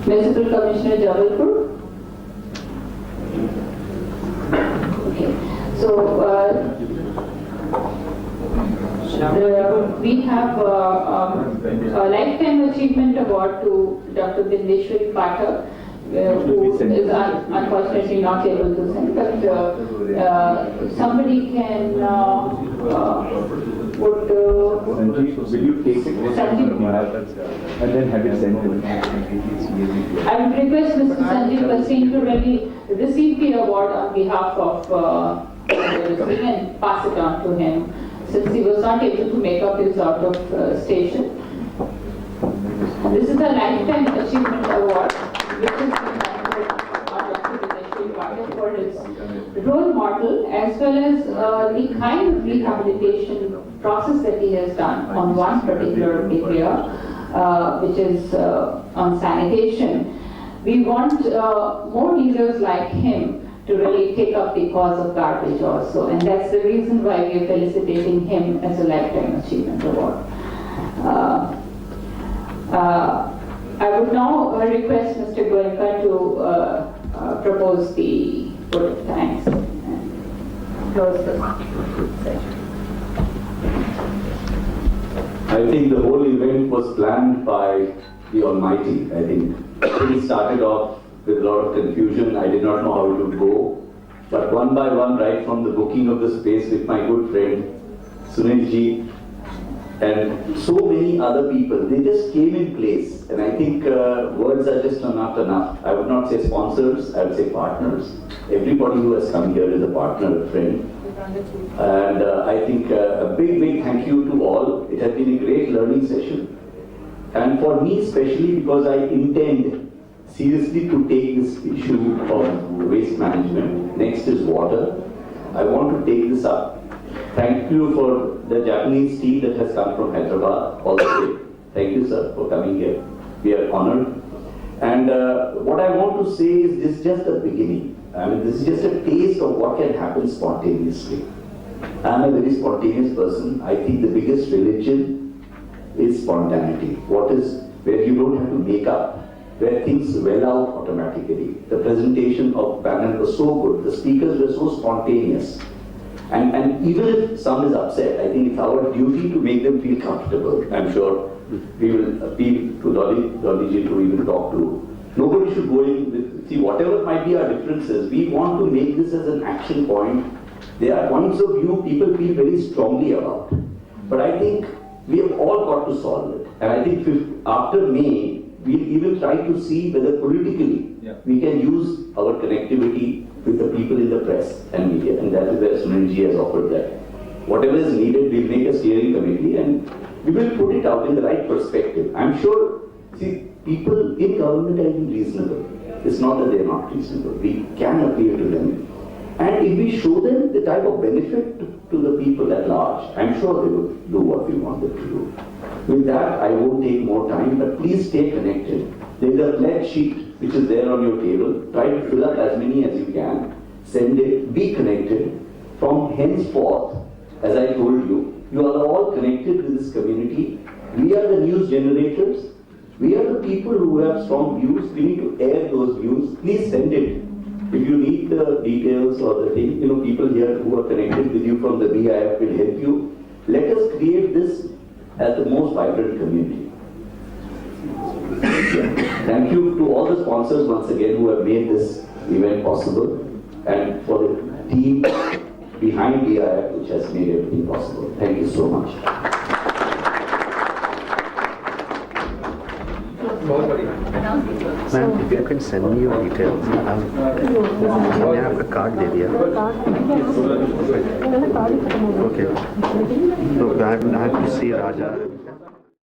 Municipal commissioner Jabalpur. Okay, so we have a lifetime achievement award to Dr. Bindeshwari Pathak, who is unfortunately not able to send, but somebody can would Sanjeev, will you take it and then have it sent to me? I would request Mr. Sanjeev Bhasin to really receive the award on behalf of and pass it on to him, since he was not able to make up his out of station. This is a lifetime achievement award, which is for his role model as well as the kind of rehabilitation process that he has done on one particular area, which is on sanitation. We want more leaders like him to really take up the cause of garbage also, and that's the reason why we are felicitating him as a Lifetime Achievement Award. I would now request Mr. Goenka to propose the vote of thanks and close the session. I think the whole event was planned by the Almighty. I think it started off with a lot of confusion. I did not know how it would go. But one by one, right from the booking of the space with my good friend Sunilji and so many other people, they just came in place. And I think words are just not enough. I would not say sponsors, I would say partners. Everybody who has come here is a partner, a friend. And I think a big, big thank you to all. It has been a great learning session. And for me especially, because I intend seriously to take this issue of waste management. Next is water. I want to take this up. Thank you for the Japanese team that has come from Hyderabad all the way. Thank you, sir, for coming here. We are honored. And what I want to say is this is just the beginning. I mean, this is just a taste of what can happen spontaneously. I'm a very spontaneous person. I think the biggest religion is spontaneity. What is where you don't have to make up, where things well out automatically. The presentation of panel was so good. The speakers were so spontaneous. And even if some is upset, I think it's our duty to make them feel comfortable. I'm sure we will appeal to Dolly ji to even talk to. Nobody should go in with, see, whatever might be our differences, we want to make this as an action point. There are points of view people feel very strongly about. But I think we have all got to solve it. And I think after May, we'll even try to see whether politically we can use our connectivity with the people in the press and media, and that is where Sunilji has offered that. Whatever is needed, we'll make a steering committee and we will put it out in the right perspective. I'm sure, see, people in government are reasonable. It's not that they're not reasonable. We can appeal to them. And if we show them the type of benefit to the people at large, I'm sure they will do what we want them to do. With that, I won't take more time, but please stay connected. There is a pledge sheet which is there on your table. Try to fill up as many as you can. Send it, be connected. From henceforth, as I told you, you are all connected with this community. We are the news generators. We are the people who have strong views. We need to air those views. Please send it. If you need the details or the thing, people here who are connected with you from the BIF will help you. Let us create this as the most vibrant community. Thank you to all the sponsors once again who have made this event possible, and for the team behind BIF which has made everything possible. Thank you so much. Ma'am if you can send me your details, मैंने आपका card दे दिया. Okay. So I have to see Raja.